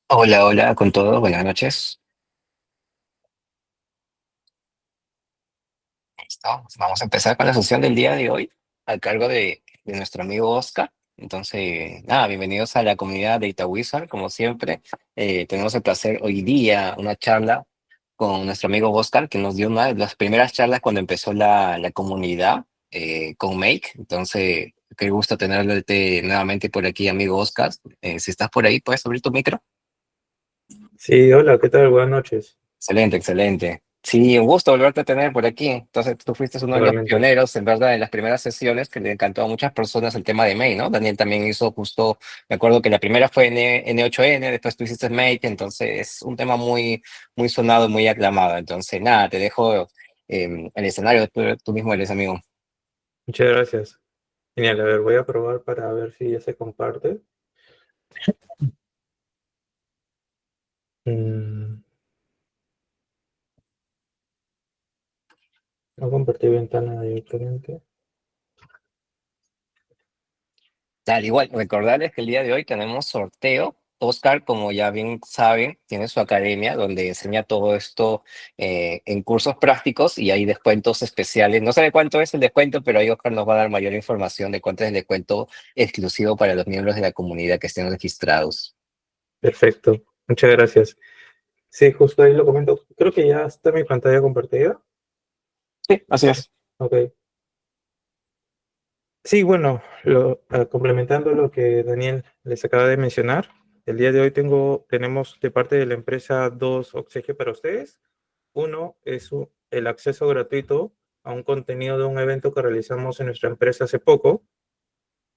Hola, hola, con todo, buenas noches. Listo, vamos a empezar con la sesión del día de hoy, a cargo de nuestro amigo Oscar. Entonces, nada, bienvenidos a la comunidad de Wizard, como siempre. Tenemos el placer hoy día, una charla con nuestro amigo Oscar, que nos dio una de las primeras charlas cuando empezó la comunidad con Make. Entonces, qué gusto tenerte nuevamente por aquí, amigo Oscar. Si estás por ahí, ¿puedes abrir tu micro? Sí, hola, ¿qué tal? Buenas noches. Excelente, excelente. Sí, un gusto volverte a tener por aquí. Entonces, tú fuiste uno de los Igualmente. pioneros, en verdad, en las primeras sesiones que le encantó a muchas personas el tema de May, ¿no? Daniel también hizo justo, me acuerdo que la primera fue N8N, después tú hiciste Make, entonces es un tema muy, muy sonado, muy aclamado. Entonces, nada, te dejo el escenario, tú mismo eres amigo. Muchas gracias. Genial, a ver, voy a probar para ver si ya se comparte. Mm, no compartí ventana directamente. Al igual, recordarles que el día de hoy tenemos sorteo. Oscar, como ya bien saben, tiene su academia donde enseña todo esto en cursos prácticos y hay descuentos especiales. No sé de cuánto es el descuento, pero ahí Oscar nos va a dar mayor información de cuánto es el descuento exclusivo para los miembros de la comunidad que estén registrados. Perfecto, muchas gracias. Sí, justo ahí lo comento. Creo que ya está mi pantalla compartida. Sí, así es. Ok. Sí, bueno, complementando lo que Daniel les acaba de mencionar, el día de hoy tenemos de parte de la empresa dos obsequios para ustedes. Uno es el acceso gratuito a un contenido de un evento que realizamos en nuestra empresa hace poco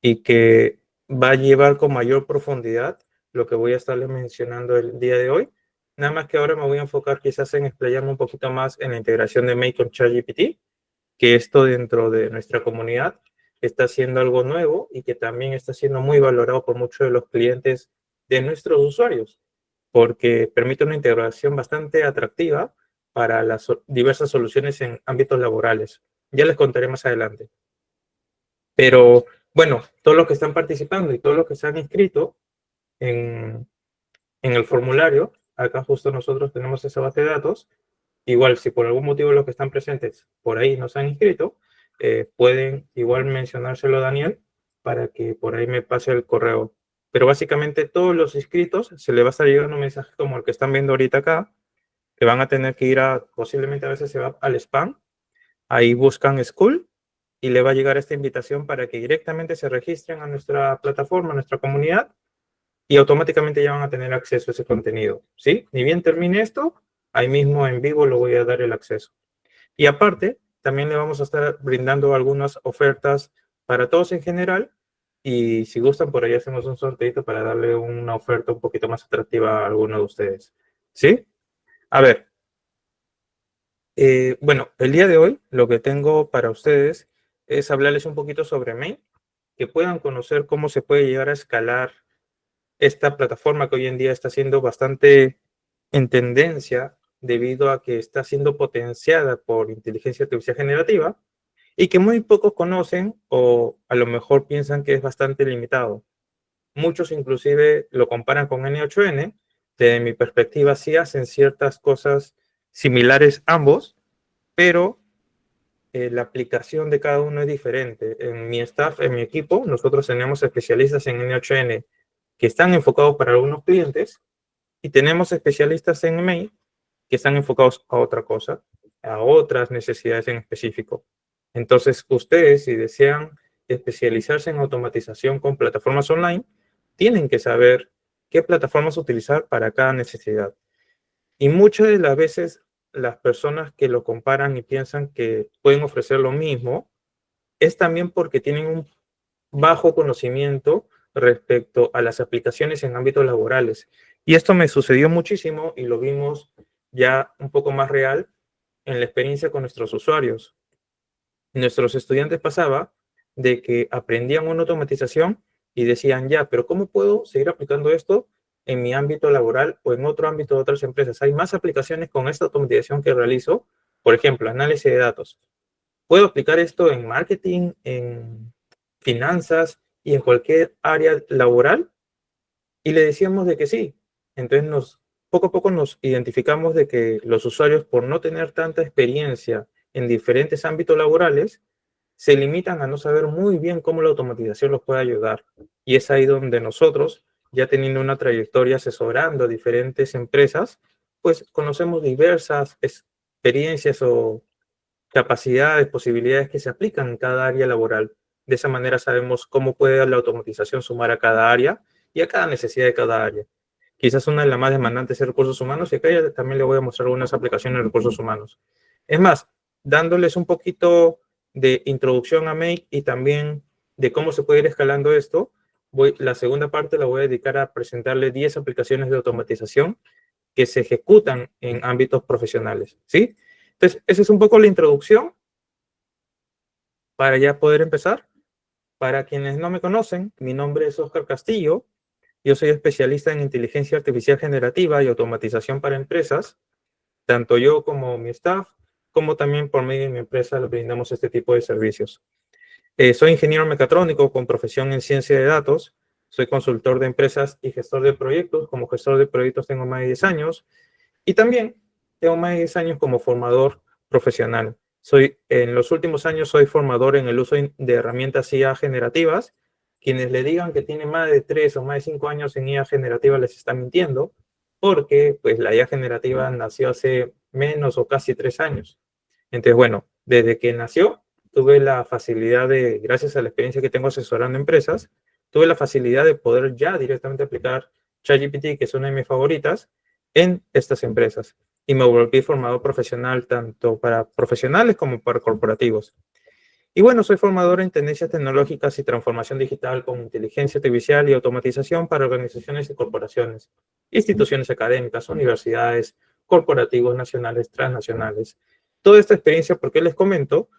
y que va a llevar con mayor profundidad lo que voy a estarles mencionando el día de hoy. Nada más que ahora me voy a enfocar quizás en explayarme un poquito más en la integración de Make con ChatGPT, que esto dentro de nuestra comunidad está siendo algo nuevo y que también está siendo muy valorado por muchos de los clientes de nuestros usuarios, porque permite una integración bastante atractiva para las diversas soluciones en ámbitos laborales. Ya les contaré más adelante. Pero bueno, todos los que están participando y todos los que se han inscrito en, en el formulario, acá justo nosotros tenemos esa base de datos. Igual, si por algún motivo los que están presentes por ahí no se han inscrito, pueden igual mencionárselo a Daniel para que por ahí me pase el correo. Pero básicamente todos los inscritos se les va a estar llegando un mensaje como el que están viendo ahorita acá, que van a tener que ir posiblemente a veces se va al spam, ahí buscan School y le va a llegar esta invitación para que directamente se registren a nuestra plataforma, a nuestra comunidad, y automáticamente ya van a tener acceso a ese contenido, ¿sí? Ni bien termine esto, ahí mismo en vivo lo voy a dar el acceso. Y aparte, también le vamos a estar brindando algunas ofertas para todos en general, y si gustan, por ahí hacemos un sorteito para darle una oferta un poquito más atractiva a alguno de ustedes, ¿sí? A ver, bueno, el día de hoy lo que tengo para ustedes es hablarles un poquito sobre Main, que puedan conocer cómo se puede llegar a escalar esta plataforma que hoy en día está siendo bastante en tendencia debido a que está siendo potenciada por inteligencia artificial generativa y que muy pocos conocen o a lo mejor piensan que es bastante limitado. Muchos inclusive lo comparan con N8N. Desde mi perspectiva sí hacen ciertas cosas similares ambos, pero la aplicación de cada uno es diferente. En mi staff, en mi equipo, nosotros tenemos especialistas en N8N que están enfocados para algunos clientes y tenemos especialistas en email que están enfocados a otra cosa, a otras necesidades en específico. Entonces, ustedes, si desean especializarse en automatización con plataformas online, tienen que saber qué plataformas utilizar para cada necesidad. Y muchas de las veces las personas que lo comparan y piensan que pueden ofrecer lo mismo, es también porque tienen un bajo conocimiento respecto a las aplicaciones en ámbitos laborales. Y esto me sucedió muchísimo y lo vimos ya un poco más real en la experiencia con nuestros usuarios. Nuestros estudiantes pasaba de que aprendían una automatización y decían, ya, pero ¿cómo puedo seguir aplicando esto en mi ámbito laboral o en otro ámbito de otras empresas? Hay más aplicaciones con esta automatización que realizo. Por ejemplo, análisis de datos. ¿Puedo aplicar esto en marketing, en finanzas y en cualquier área laboral? Y le decíamos de que sí. Entonces, poco a poco nos identificamos de que los usuarios, por no tener tanta experiencia en diferentes ámbitos laborales, se limitan a no saber muy bien cómo la automatización los puede ayudar. Y es ahí donde nosotros, ya teniendo una trayectoria asesorando a diferentes empresas, pues conocemos diversas experiencias o capacidades, posibilidades que se aplican en cada área laboral. De esa manera sabemos cómo puede la automatización sumar a cada área y a cada necesidad de cada área. Quizás una de las más demandantes es recursos humanos y acá ya también le voy a mostrar algunas aplicaciones de recursos humanos. Es más, dándoles un poquito de introducción a Make y también de cómo se puede ir escalando esto, la segunda parte la voy a dedicar a presentarle 10 aplicaciones de automatización que se ejecutan en ámbitos profesionales, ¿sí? Entonces, esa es un poco la introducción para ya poder empezar. Para quienes no me conocen, mi nombre es Oscar Castillo. Yo soy especialista en inteligencia artificial generativa y automatización para empresas. Tanto yo como mi staff, como también por medio de mi empresa, le brindamos este tipo de servicios. Soy ingeniero mecatrónico con profesión en ciencia de datos. Soy consultor de empresas y gestor de proyectos. Como gestor de proyectos tengo más de 10 años. Y también tengo más de 10 años como formador profesional. En los últimos años soy formador en el uso de herramientas IA generativas. Quienes le digan que tienen más de 3 o más de 5 años en IA generativa les están mintiendo, porque pues la IA generativa nació hace menos o casi 3 años. Entonces, bueno, desde que nació, tuve la facilidad de, gracias a la experiencia que tengo asesorando empresas, tuve la facilidad de poder ya directamente aplicar ChatGPT, que es una de mis favoritas, en estas empresas. Y me volví formador profesional tanto para profesionales como para corporativos. Y bueno, soy formador en tendencias tecnológicas y transformación digital con inteligencia artificial y automatización para organizaciones y corporaciones, instituciones académicas, universidades, corporativos nacionales, transnacionales. Toda esta experiencia, ¿por qué les comento?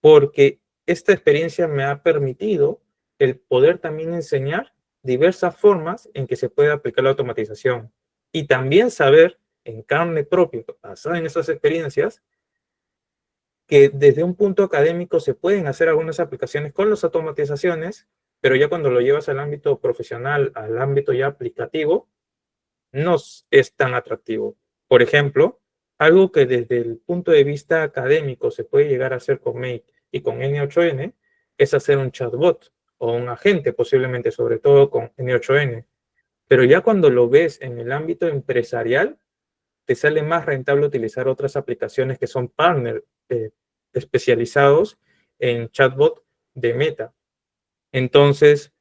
Porque esta experiencia me ha permitido el poder también enseñar diversas formas en que se puede aplicar la automatización y también saber en carne propia, basada en esas experiencias, que desde un punto académico se pueden hacer algunas aplicaciones con las automatizaciones, pero ya cuando lo llevas al ámbito profesional, al ámbito ya aplicativo, no es tan atractivo. Por ejemplo, algo que desde el punto de vista académico se puede llegar a hacer con Make y con N8N es hacer un chatbot o un agente, posiblemente, sobre todo con N8N. Pero ya cuando lo ves en el ámbito empresarial, te sale más rentable utilizar otras aplicaciones que son partner especializados en chatbot de Meta. Entonces,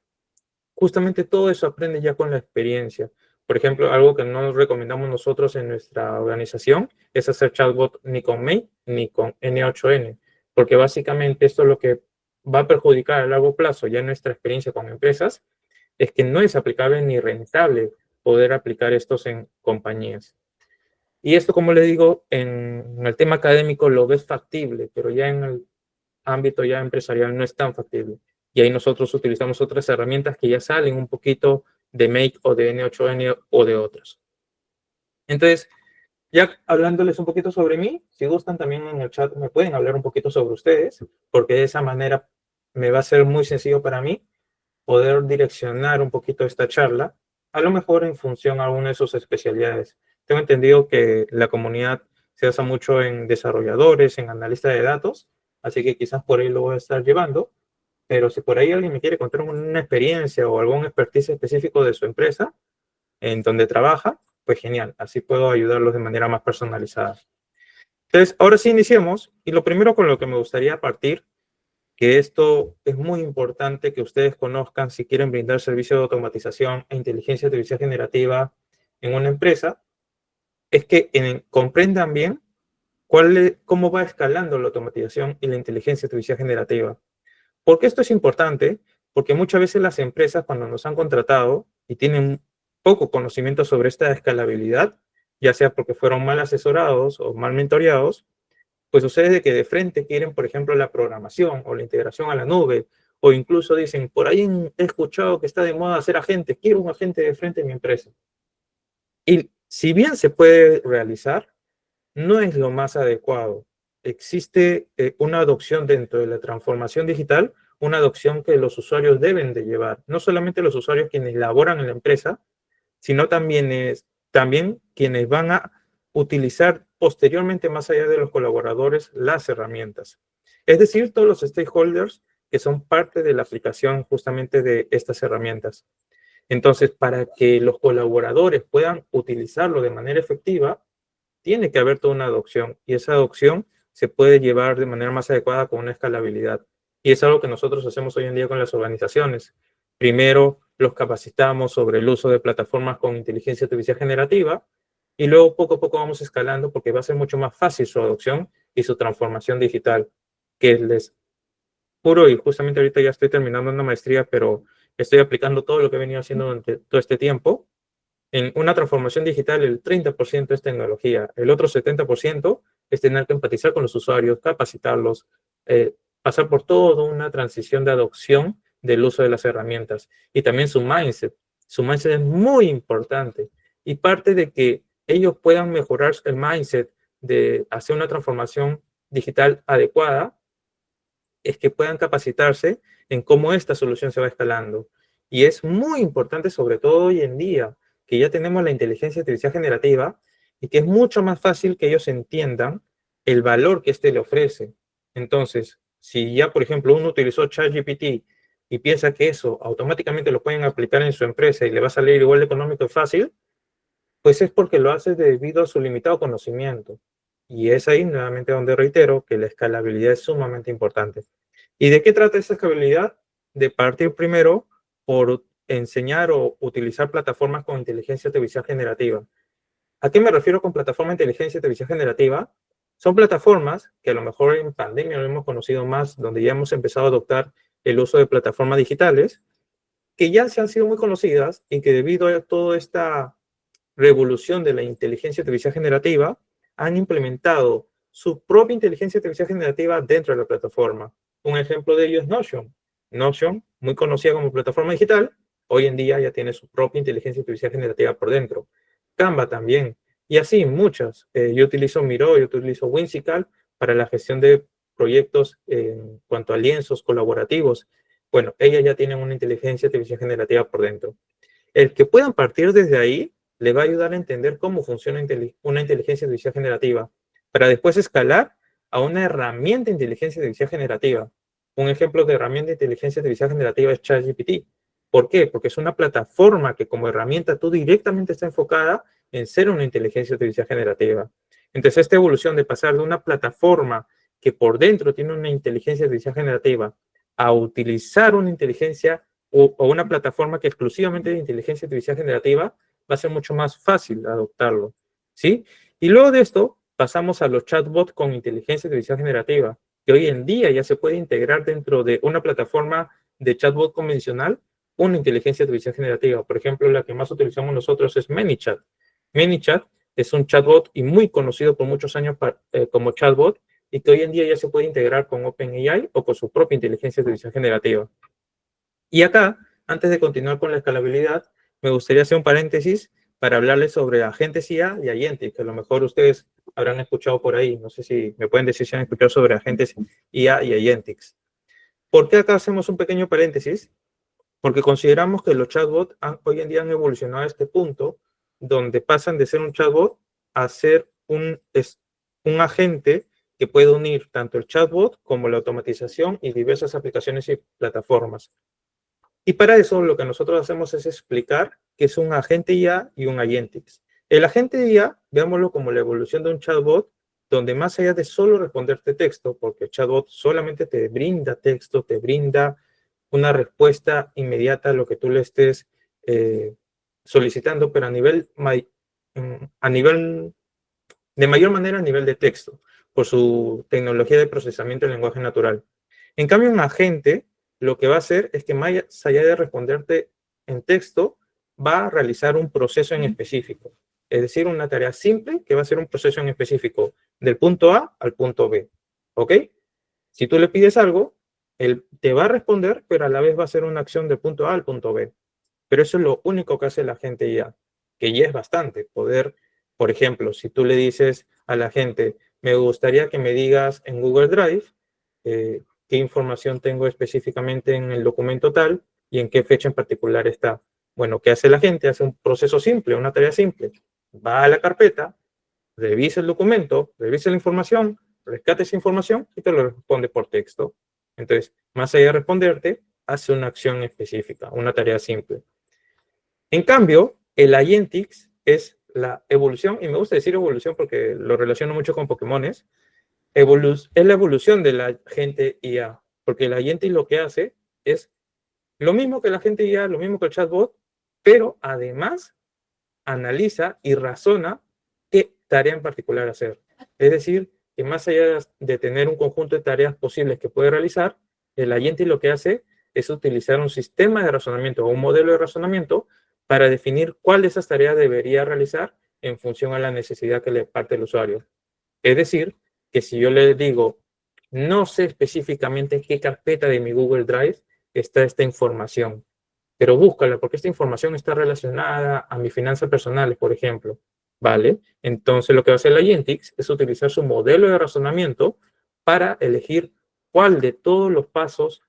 justamente todo eso aprende ya con la experiencia. Por ejemplo, algo que no nos recomendamos nosotros en nuestra organización es hacer chatbot ni con Make ni con N8N, porque básicamente esto lo que va a perjudicar a largo plazo ya nuestra experiencia con empresas es que no es aplicable ni rentable poder aplicar estos en compañías. Y esto, como le digo, en el tema académico lo ves factible, pero ya en el ámbito ya empresarial no es tan factible. Y ahí nosotros utilizamos otras herramientas que ya salen un poquito de Make o de N8N o de otras. Entonces, ya hablándoles un poquito sobre mí, si gustan también en el chat me pueden hablar un poquito sobre ustedes, porque de esa manera me va a ser muy sencillo para mí poder direccionar un poquito esta charla, a lo mejor en función a alguna de sus especialidades. Tengo entendido que la comunidad se basa mucho en desarrolladores, en analistas de datos, así que quizás por ahí lo voy a estar llevando, pero si por ahí alguien me quiere contar una experiencia o algún expertise específico de su empresa en donde trabaja, pues genial, así puedo ayudarlos de manera más personalizada. Entonces, ahora sí iniciemos, y lo primero con lo que me gustaría partir, que esto es muy importante que ustedes conozcan si quieren brindar servicio de automatización e inteligencia artificial generativa en una empresa, es que comprendan bien cómo va escalando la automatización y la inteligencia artificial generativa. ¿Por qué esto es importante? Porque muchas veces las empresas cuando nos han contratado y tienen poco conocimiento sobre esta escalabilidad, ya sea porque fueron mal asesorados o mal mentoreados, pues sucede de que de frente quieren, por ejemplo, la programación o la integración a la nube, o incluso dicen, por ahí he escuchado que está de moda hacer agente, quiero un agente de frente en mi empresa. Y si bien se puede realizar, no es lo más adecuado. Existe una adopción dentro de la transformación digital, una adopción que los usuarios deben de llevar. No solamente los usuarios quienes laboran en la empresa, sino también también quienes van a utilizar posteriormente, más allá de los colaboradores, las herramientas. Es decir, todos los stakeholders que son parte de la aplicación justamente de estas herramientas. Entonces, para que los colaboradores puedan utilizarlo de manera efectiva, tiene que haber toda una adopción, y esa adopción se puede llevar de manera más adecuada con una escalabilidad. Y es algo que nosotros hacemos hoy en día con las organizaciones. Primero los capacitamos sobre el uso de plataformas con inteligencia artificial generativa, y luego poco a poco vamos escalando porque va a ser mucho más fácil su adopción y su transformación digital, que les puro, y justamente ahorita ya estoy terminando una maestría, pero estoy aplicando todo lo que he venido haciendo durante todo este tiempo. En una transformación digital, el 30% es tecnología, el otro 70% es tener que empatizar con los usuarios, capacitarlos, pasar por toda una transición de adopción del uso de las herramientas, y también su mindset. Su mindset es muy importante, y parte de que ellos puedan mejorar el mindset de hacer una transformación digital adecuada es que puedan capacitarse en cómo esta solución se va escalando. Y es muy importante, sobre todo hoy en día, que ya tenemos la inteligencia artificial generativa, y que es mucho más fácil que ellos entiendan el valor que éste le ofrece. Entonces, si ya, por ejemplo, uno utilizó ChatGPT y piensa que eso automáticamente lo pueden aplicar en su empresa y le va a salir igual de económico y fácil, pues es porque lo hace debido a su limitado conocimiento. Y es ahí nuevamente donde reitero que la escalabilidad es sumamente importante. ¿Y de qué trata esa escalabilidad? De partir primero por enseñar o utilizar plataformas con inteligencia artificial generativa. ¿A qué me refiero con plataforma de inteligencia artificial generativa? Son plataformas que a lo mejor en pandemia lo hemos conocido más, donde ya hemos empezado a adoptar el uso de plataformas digitales, que ya se han sido muy conocidas, y que debido a toda esta revolución de la inteligencia artificial generativa, han implementado su propia inteligencia artificial generativa dentro de la plataforma. Un ejemplo de ello es Notion. Notion, muy conocida como plataforma digital, hoy en día ya tiene su propia inteligencia artificial generativa por dentro. Canva también. Y así muchas. Yo utilizo Miro, yo utilizo Whimsical para la gestión de proyectos en cuanto a lienzos colaborativos. Bueno, ellas ya tienen una inteligencia artificial generativa por dentro. El que puedan partir desde ahí le va a ayudar a entender cómo funciona una inteligencia artificial generativa, para después escalar a una herramienta de inteligencia artificial generativa. Un ejemplo de herramienta de inteligencia artificial generativa es ChatGPT. ¿Por qué? Porque es una plataforma que como herramienta tú directamente está enfocada en ser una inteligencia artificial generativa. Entonces, esta evolución de pasar de una plataforma que por dentro tiene una inteligencia artificial generativa a utilizar una inteligencia o una plataforma que exclusivamente de inteligencia artificial generativa, va a ser mucho más fácil adoptarlo, ¿sí? Y luego de esto pasamos a los chatbots con inteligencia artificial generativa, que hoy en día ya se puede integrar dentro de una plataforma de chatbot convencional una inteligencia artificial generativa. Por ejemplo, la que más utilizamos nosotros es ManyChat. ManyChat es un chatbot y muy conocido por muchos años como chatbot, y que hoy en día ya se puede integrar con OpenAI o con su propia inteligencia artificial generativa. Y acá, antes de continuar con la escalabilidad, me gustaría hacer un paréntesis para hablarles sobre agentes IA y Agentics, que a lo mejor ustedes habrán escuchado por ahí. No sé si me pueden decir si han escuchado sobre agentes IA y Agentics. ¿Por qué acá hacemos un pequeño paréntesis? Porque consideramos que los chatbots hoy en día han evolucionado a este punto, donde pasan de ser un chatbot a ser un agente que puede unir tanto el chatbot como la automatización y diversas aplicaciones y plataformas. Y para eso lo que nosotros hacemos es explicar qué es un agente IA y un Agentix. El agente IA, veámoslo como la evolución de un chatbot, donde más allá de solo responderte texto, porque el chatbot solamente te brinda texto, te brinda una respuesta inmediata a lo que tú le estés solicitando, pero a nivel, de mayor manera a nivel de texto, por su tecnología de procesamiento del lenguaje natural. En cambio, un agente lo que va a hacer es que más allá de responderte en texto, va a realizar un proceso en específico. Es decir, una tarea simple que va a ser un proceso en específico del punto A al punto B. ¿Ok? Si tú le pides algo, él te va a responder, pero a la vez va a hacer una acción del punto A al punto B. Pero eso es lo único que hace la gente ya, que ya es bastante. Poder, por ejemplo, si tú le dices a la gente, me gustaría que me digas en Google Drive qué información tengo específicamente en el documento tal y en qué fecha en particular está. Bueno, ¿qué hace la gente? Hace un proceso simple, una tarea simple. va a la carpeta, revisa el documento, revisa la información, rescata esa información y te lo responde por texto. Entonces, más allá de responderte, hace una acción específica, una tarea simple. En cambio, el Agentix es la evolución, y me gusta decir evolución porque lo relaciono mucho con Pokémones, es la evolución de la gente IA, porque el Agentix lo que hace es lo mismo que la gente IA, lo mismo que el chatbot, pero además analiza y razona qué tarea en particular hacer. Es decir, que más allá de tener un conjunto de tareas posibles que puede realizar, el agente lo que hace es utilizar un sistema de razonamiento o un modelo de razonamiento para definir cuál de esas tareas debería realizar en función a la necesidad que le parte el usuario. Es decir, que si yo le digo, no sé específicamente en qué carpeta de mi Google Drive está esta información, pero búscala porque esta información está relacionada a mis finanzas personales, por ejemplo. ¿Vale? Entonces lo que va a hacer la Agentix es utilizar su modelo de razonamiento para elegir cuál de todos los pasos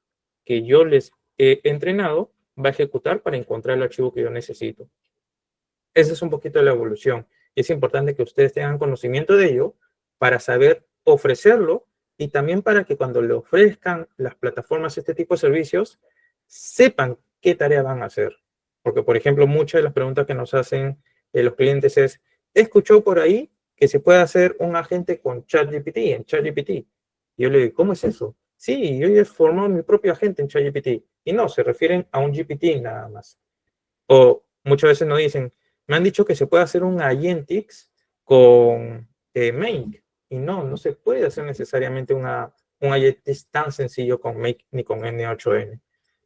que yo les he entrenado va a ejecutar para encontrar el archivo que yo necesito. Esa es un poquito la evolución. Y es importante que ustedes tengan conocimiento de ello para saber ofrecerlo y también para que cuando le ofrezcan las plataformas este tipo de servicios, sepan qué tarea van a hacer. Porque, por ejemplo, muchas de las preguntas que nos hacen los clientes es, escuchó por ahí que se puede hacer un agente con ChatGPT, en ChatGPT. Y yo le digo, ¿cómo es eso? Sí, yo ya he formado mi propio agente en ChatGPT. Y no, se refieren a un GPT nada más. O muchas veces nos dicen, me han dicho que se puede hacer un Agentix con Make. Y no, no se puede hacer necesariamente un Agentix tan sencillo con Make ni con N8N.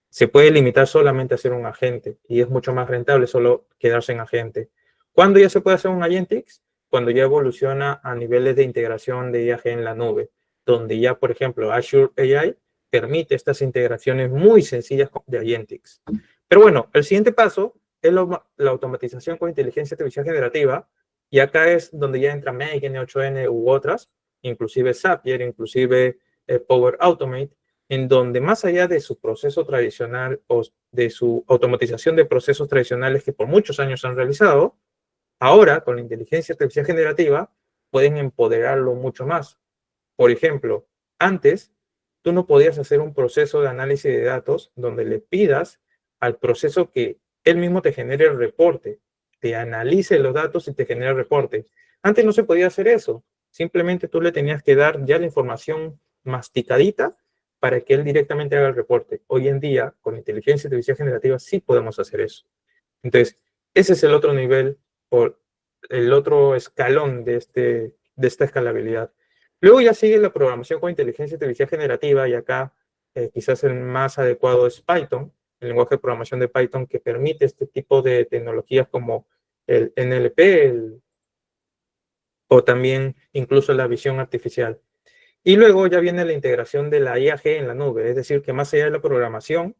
Se puede limitar solamente a hacer un agente y es mucho más rentable solo quedarse en agente. ¿Cuándo ya se puede hacer un Agentix? Cuando ya evoluciona a niveles de integración de IAG en la nube, donde ya, por ejemplo, Azure AI permite estas integraciones muy sencillas de Agentix. Pero bueno, el siguiente paso es la automatización con inteligencia artificial generativa, y acá es donde ya entra Make, N8N u otras, inclusive Zapier, inclusive Power Automate, en donde más allá de su proceso tradicional o de su automatización de procesos tradicionales que por muchos años han realizado, ahora con la inteligencia artificial generativa pueden empoderarlo mucho más. Por ejemplo, antes tú no podías hacer un proceso de análisis de datos donde le pidas al proceso que él mismo te genere el reporte, te analice los datos y te genere el reporte. Antes no se podía hacer eso. Simplemente tú le tenías que dar ya la información masticadita para que él directamente haga el reporte. Hoy en día, con inteligencia artificial generativa, sí podemos hacer eso. Entonces, ese es el otro nivel o el otro escalón de esta escalabilidad. Luego ya sigue la programación con inteligencia artificial generativa y acá quizás el más adecuado es Python, el lenguaje de programación de Python que permite este tipo de tecnologías como el NLP o también incluso la visión artificial. Y luego ya viene la integración de la IAG en la nube, es decir, que más allá de la programación,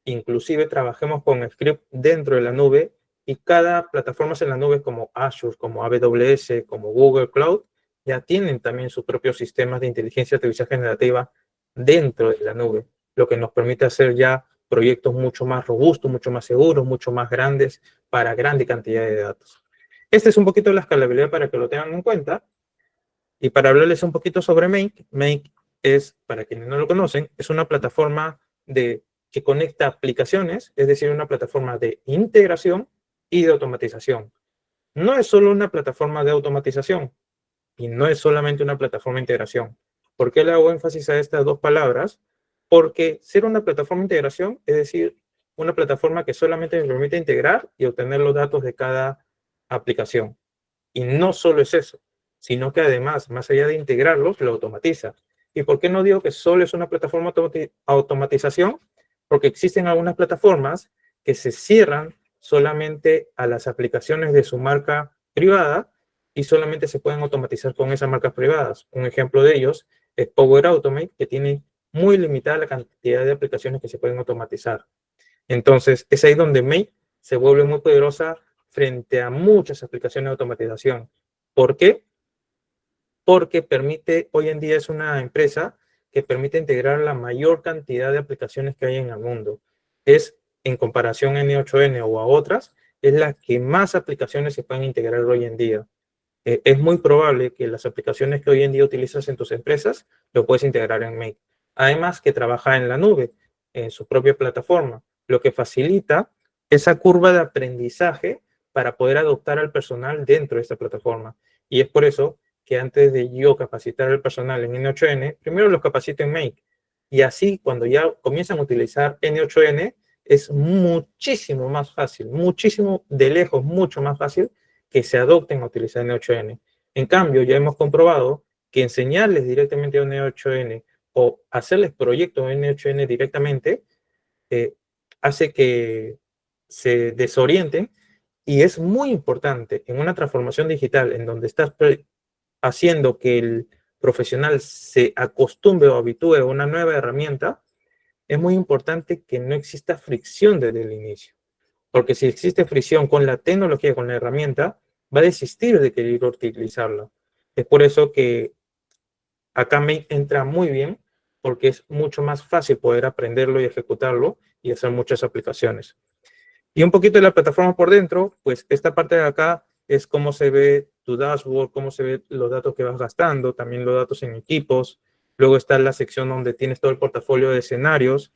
inclusive trabajemos con script dentro de la nube y cada plataforma en la nube como Azure, como AWS, como Google Cloud, ya tienen también sus propios sistemas de inteligencia artificial generativa dentro de la nube, lo que nos permite hacer ya proyectos mucho más robustos, mucho más seguros, mucho más grandes para grande cantidad de datos. Este es un poquito la escalabilidad para que lo tengan en cuenta. Y para hablarles un poquito sobre Make, Make es, para quienes no lo conocen, es una plataforma que conecta aplicaciones, es decir, una plataforma de integración y de automatización. No es solo una plataforma de automatización y no es solamente una plataforma de integración. ¿Por qué le hago énfasis a estas dos palabras? Porque ser una plataforma de integración, es decir, una plataforma que solamente me permite integrar y obtener los datos de cada aplicación. Y no solo es eso, sino que además, más allá de integrarlos, lo automatiza. ¿Y por qué no digo que solo es una plataforma de automatización? Porque existen algunas plataformas que se cierran solamente a las aplicaciones de su marca privada y solamente se pueden automatizar con esas marcas privadas. Un ejemplo de ellos es Power Automate, que tiene muy limitada la cantidad de aplicaciones que se pueden automatizar. Entonces, es ahí donde Make se vuelve muy poderosa frente a muchas aplicaciones de automatización. ¿Por qué? Porque permite, hoy en día es una empresa que permite integrar la mayor cantidad de aplicaciones que hay en el mundo. Es, en comparación a N8N o a otras, es la que más aplicaciones se pueden integrar hoy en día. Es muy probable que las aplicaciones que hoy en día utilizas en tus empresas lo puedes integrar en Make. Además que trabaja en la nube, en su propia plataforma, lo que facilita esa curva de aprendizaje para poder adoptar al personal dentro de esta plataforma. Y es por eso que antes de yo capacitar al personal en N8N, primero los capacito en Make. Y así, cuando ya comienzan a utilizar N8N, es muchísimo más fácil, muchísimo de lejos, mucho más fácil que se adopten a utilizar N8N. En cambio, ya hemos comprobado que enseñarles directamente a N8N o hacerles proyectos N8N directamente hace que se desorienten, y es muy importante en una transformación digital en donde estás haciendo que el profesional se acostumbre o habitúe a una nueva herramienta. Es muy importante que no exista fricción desde el inicio, porque si existe fricción con la tecnología, con la herramienta, va a desistir de querer utilizarla. Es por eso que acá me entra muy bien, porque es mucho más fácil poder aprenderlo y ejecutarlo y hacer muchas aplicaciones. Y un poquito de la plataforma por dentro, pues esta parte de acá es cómo se ve tu dashboard, cómo se ve los datos que vas gastando, también los datos en equipos. Luego está la sección donde tienes todo el portafolio de escenarios.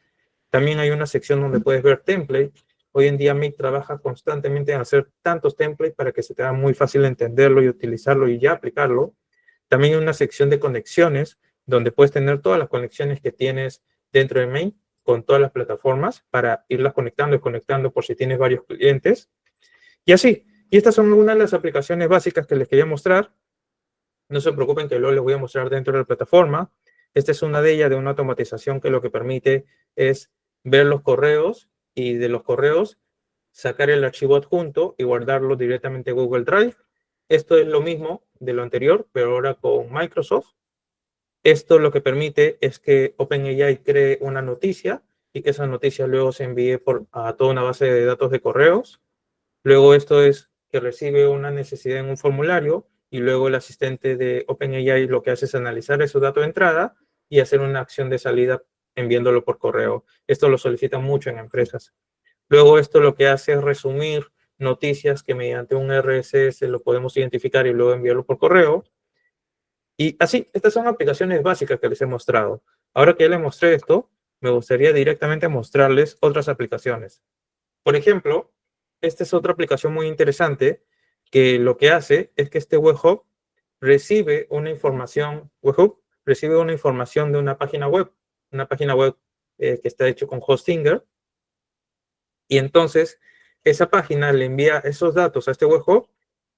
También hay una sección donde puedes ver templates. Hoy en día Make trabaja constantemente en hacer tantos templates para que se te haga muy fácil entenderlo y utilizarlo y ya aplicarlo. También hay una sección de conexiones donde puedes tener todas las conexiones que tienes dentro de Make con todas las plataformas para irlas conectando y conectando por si tienes varios clientes. Y así. Y estas son algunas de las aplicaciones básicas que les quería mostrar. No se preocupen que luego les voy a mostrar dentro de la plataforma. Esta es una de ellas, de una automatización que lo que permite es ver los correos y de los correos sacar el archivo adjunto y guardarlo directamente en Google Drive. Esto es lo mismo de lo anterior, pero ahora con Microsoft. Esto lo que permite es que OpenAI cree una noticia y que esa noticia luego se envíe a toda una base de datos de correos. Luego esto es que recibe una necesidad en un formulario y luego el asistente de OpenAI lo que hace es analizar esos datos de entrada y hacer una acción de salida enviándolo por correo. Esto lo solicitan mucho en empresas. Luego esto lo que hace es resumir noticias que mediante un RSS lo podemos identificar y luego enviarlo por correo. Y así, estas son aplicaciones básicas que les he mostrado. Ahora que ya les mostré esto, me gustaría directamente mostrarles otras aplicaciones. Por ejemplo, esta es otra aplicación muy interesante que lo que hace es que este webhook recibe una información, recibe una información de una página web que está hecho con Hostinger, y entonces esa página le envía esos datos a este webhook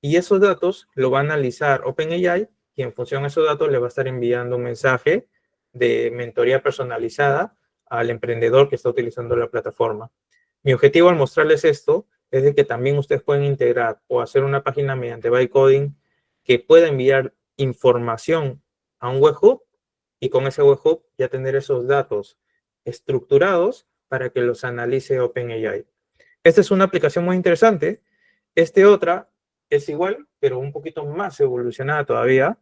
y esos datos lo va a analizar OpenAI y en función de esos datos le va a estar enviando un mensaje de mentoría personalizada al emprendedor que está utilizando la plataforma. Mi objetivo al mostrarles esto es de que también ustedes pueden integrar o hacer una página mediante bytecoding que pueda enviar información a un webhook y con ese webhook ya tener esos datos estructurados para que los analice OpenAI. Esta es una aplicación muy interesante. Esta otra es igual, pero un poquito más evolucionada todavía,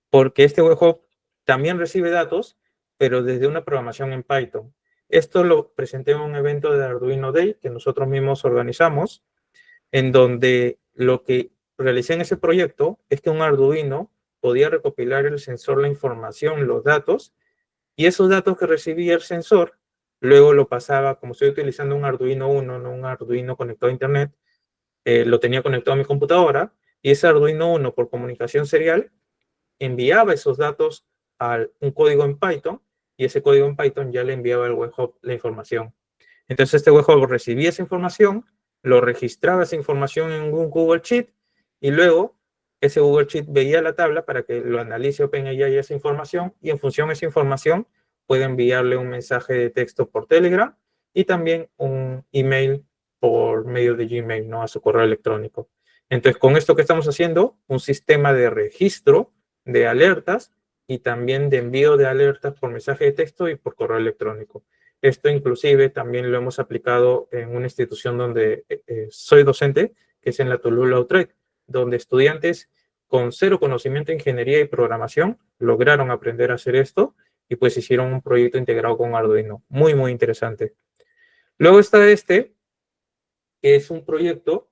porque este webhook también recibe datos, pero desde una programación en Python. Esto lo presenté en un evento de Arduino Day que nosotros mismos organizamos, en donde lo que realicé en ese proyecto es que un Arduino podía recopilar el sensor, la información, los datos, y esos datos que recibía el sensor, luego lo pasaba, como estoy utilizando un Arduino Uno, no un Arduino conectado a Internet, lo tenía conectado a mi computadora, y ese Arduino Uno por comunicación serial enviaba esos datos a un código en Python y ese código en Python ya le enviaba al webhook la información. Entonces este webhook recibía esa información, lo registraba esa información en un Google Sheet y luego ese Google Sheet veía la tabla para que lo analice OpenAI esa información y en función de esa información puede enviarle un mensaje de texto por Telegram y también un email por medio de Gmail, ¿no? A su correo electrónico. Entonces, con esto que estamos haciendo, un sistema de registro de alertas y también de envío de alertas por mensaje de texto y por correo electrónico. Esto inclusive también lo hemos aplicado en una institución donde soy docente, que es en la Toulouse-Lautrec, donde estudiantes con cero conocimiento de ingeniería y programación lograron aprender a hacer esto y pues hicieron un proyecto integrado con Arduino. Muy, muy interesante. Luego está este, que es un proyecto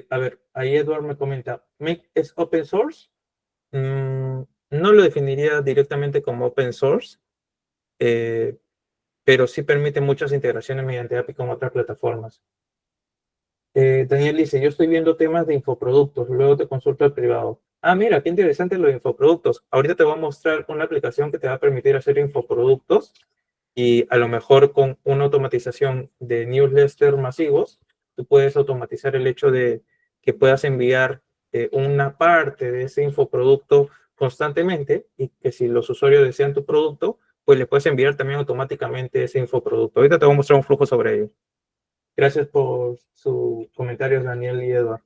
A ver, ahí Edward me comenta, ¿Make es open source? No lo definiría directamente como open source, eh, pero sí permite muchas integraciones mediante API con otras plataformas. Daniel dice, yo estoy viendo temas de infoproductos, luego te consulto al privado. Ah, mira, qué interesante lo de infoproductos. Ahorita te voy a mostrar una aplicación que te va a permitir hacer infoproductos y a lo mejor con una automatización de newsletters masivos, tú puedes automatizar el hecho de que puedas enviar una parte de ese infoproducto constantemente y que si los usuarios desean tu producto, pues le puedes enviar también automáticamente ese infoproducto. Ahorita te voy a mostrar un flujo sobre ello. Gracias por sus comentarios, Daniel y Eduardo.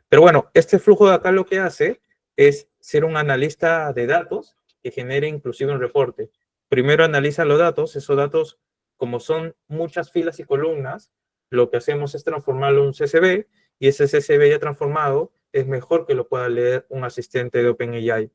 Pero bueno, este flujo de acá lo que hace es ser un analista de datos que genere inclusive un reporte. Primero analiza los datos, esos datos, como son muchas filas y columnas, lo que hacemos es transformarlo en un CSV y ese CSV ya transformado es mejor que lo pueda leer un asistente de OpenAI.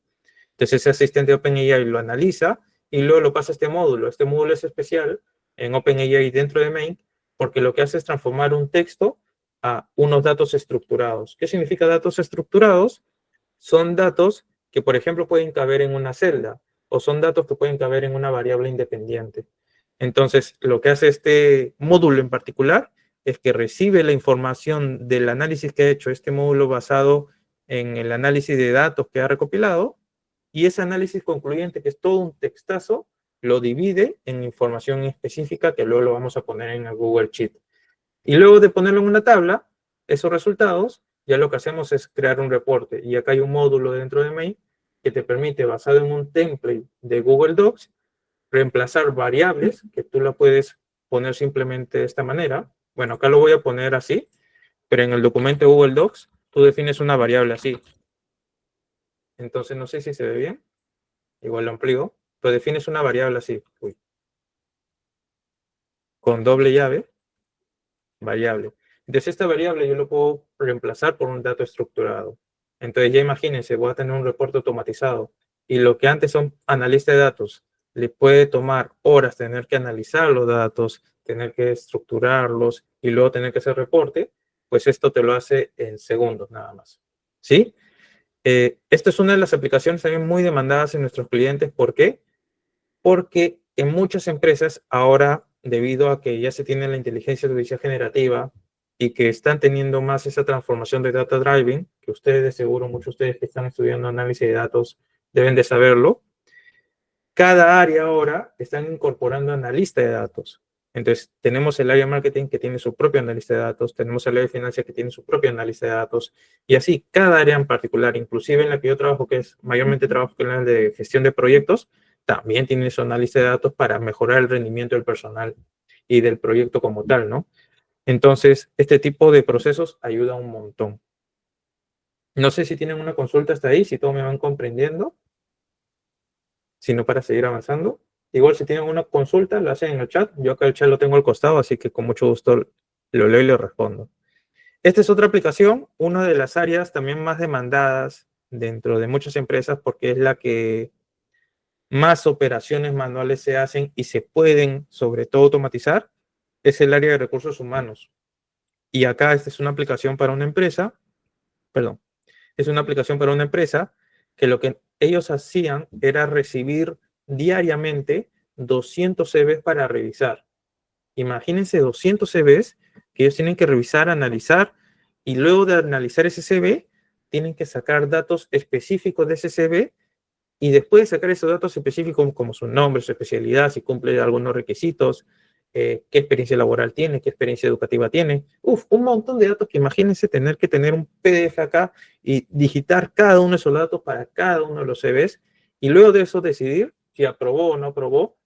Entonces ese asistente de OpenAI lo analiza y luego lo pasa a este módulo. Este módulo es especial en OpenAI dentro de Main porque lo que hace es transformar un texto a unos datos estructurados. ¿Qué significa datos estructurados? Son datos que, por ejemplo, pueden caber en una celda o son datos que pueden caber en una variable independiente. Entonces, lo que hace este módulo en particular es que recibe la información del análisis que ha hecho este módulo basado en el análisis de datos que ha recopilado y ese análisis concluyente, que es todo un textazo, lo divide en información específica que luego lo vamos a poner en el Google Sheet. Y luego de ponerlo en una tabla, esos resultados, ya lo que hacemos es crear un reporte. Y acá hay un módulo dentro de Main que te permite, basado en un template de Google Docs, reemplazar variables que tú la puedes poner simplemente de esta manera. Bueno, acá lo voy a poner así, pero en el documento de Google Docs tú defines una variable así. Entonces no sé si se ve bien. Igual lo amplío. Pero defines una variable así. Uy. Con doble llave, variable. Entonces esta variable yo lo puedo reemplazar por un dato estructurado. Entonces ya imagínense, voy a tener un reporte automatizado y lo que antes son analistas de datos, le puede tomar horas tener que analizar los datos, tener que estructurarlos y luego tener que hacer reporte, pues esto te lo hace en segundos nada más. ¿Sí? Esta es una de las aplicaciones también muy demandadas en nuestros clientes. ¿Por qué? Porque en muchas empresas ahora, debido a que ya se tiene la inteligencia artificial generativa y que están teniendo más esa transformación de data driving, que ustedes de seguro, muchos de ustedes que están estudiando análisis de datos deben de saberlo, cada área ahora están incorporando analista de datos. Entonces, tenemos el área de marketing que tiene su propio analista de datos, tenemos el área de finanzas que tiene su propio analista de datos, y así cada área en particular, inclusive en la que yo trabajo, que es mayormente trabajo en la de gestión de proyectos, también tiene su analista de datos para mejorar el rendimiento del personal y del proyecto como tal, ¿no? Entonces, este tipo de procesos ayuda un montón. No sé si tienen una consulta hasta ahí, si todos me van comprendiendo, sino para seguir avanzando. Igual si tienen una consulta, la hacen en el chat. Yo acá el chat lo tengo al costado, así que con mucho gusto lo leo y le respondo. Esta es otra aplicación, una de las áreas también más demandadas dentro de muchas empresas porque es la que más operaciones manuales se hacen y se pueden sobre todo automatizar, es el área de recursos humanos. Y acá esta es una aplicación para una empresa, perdón, es una aplicación para una empresa que lo que ellos hacían era recibir diariamente 200 CVs para revisar. Imagínense 200 CVs que ellos tienen que revisar, analizar y luego de analizar ese CV tienen que sacar datos específicos de ese CV y después de sacar esos datos específicos como su nombre, su especialidad, si cumple algunos requisitos, qué experiencia laboral tiene, qué experiencia educativa tiene. Uf, un montón de datos que imagínense tener que tener un PDF acá y digitar cada uno de esos datos para cada uno de los CVs y luego de eso decidir si aprobó o no aprobó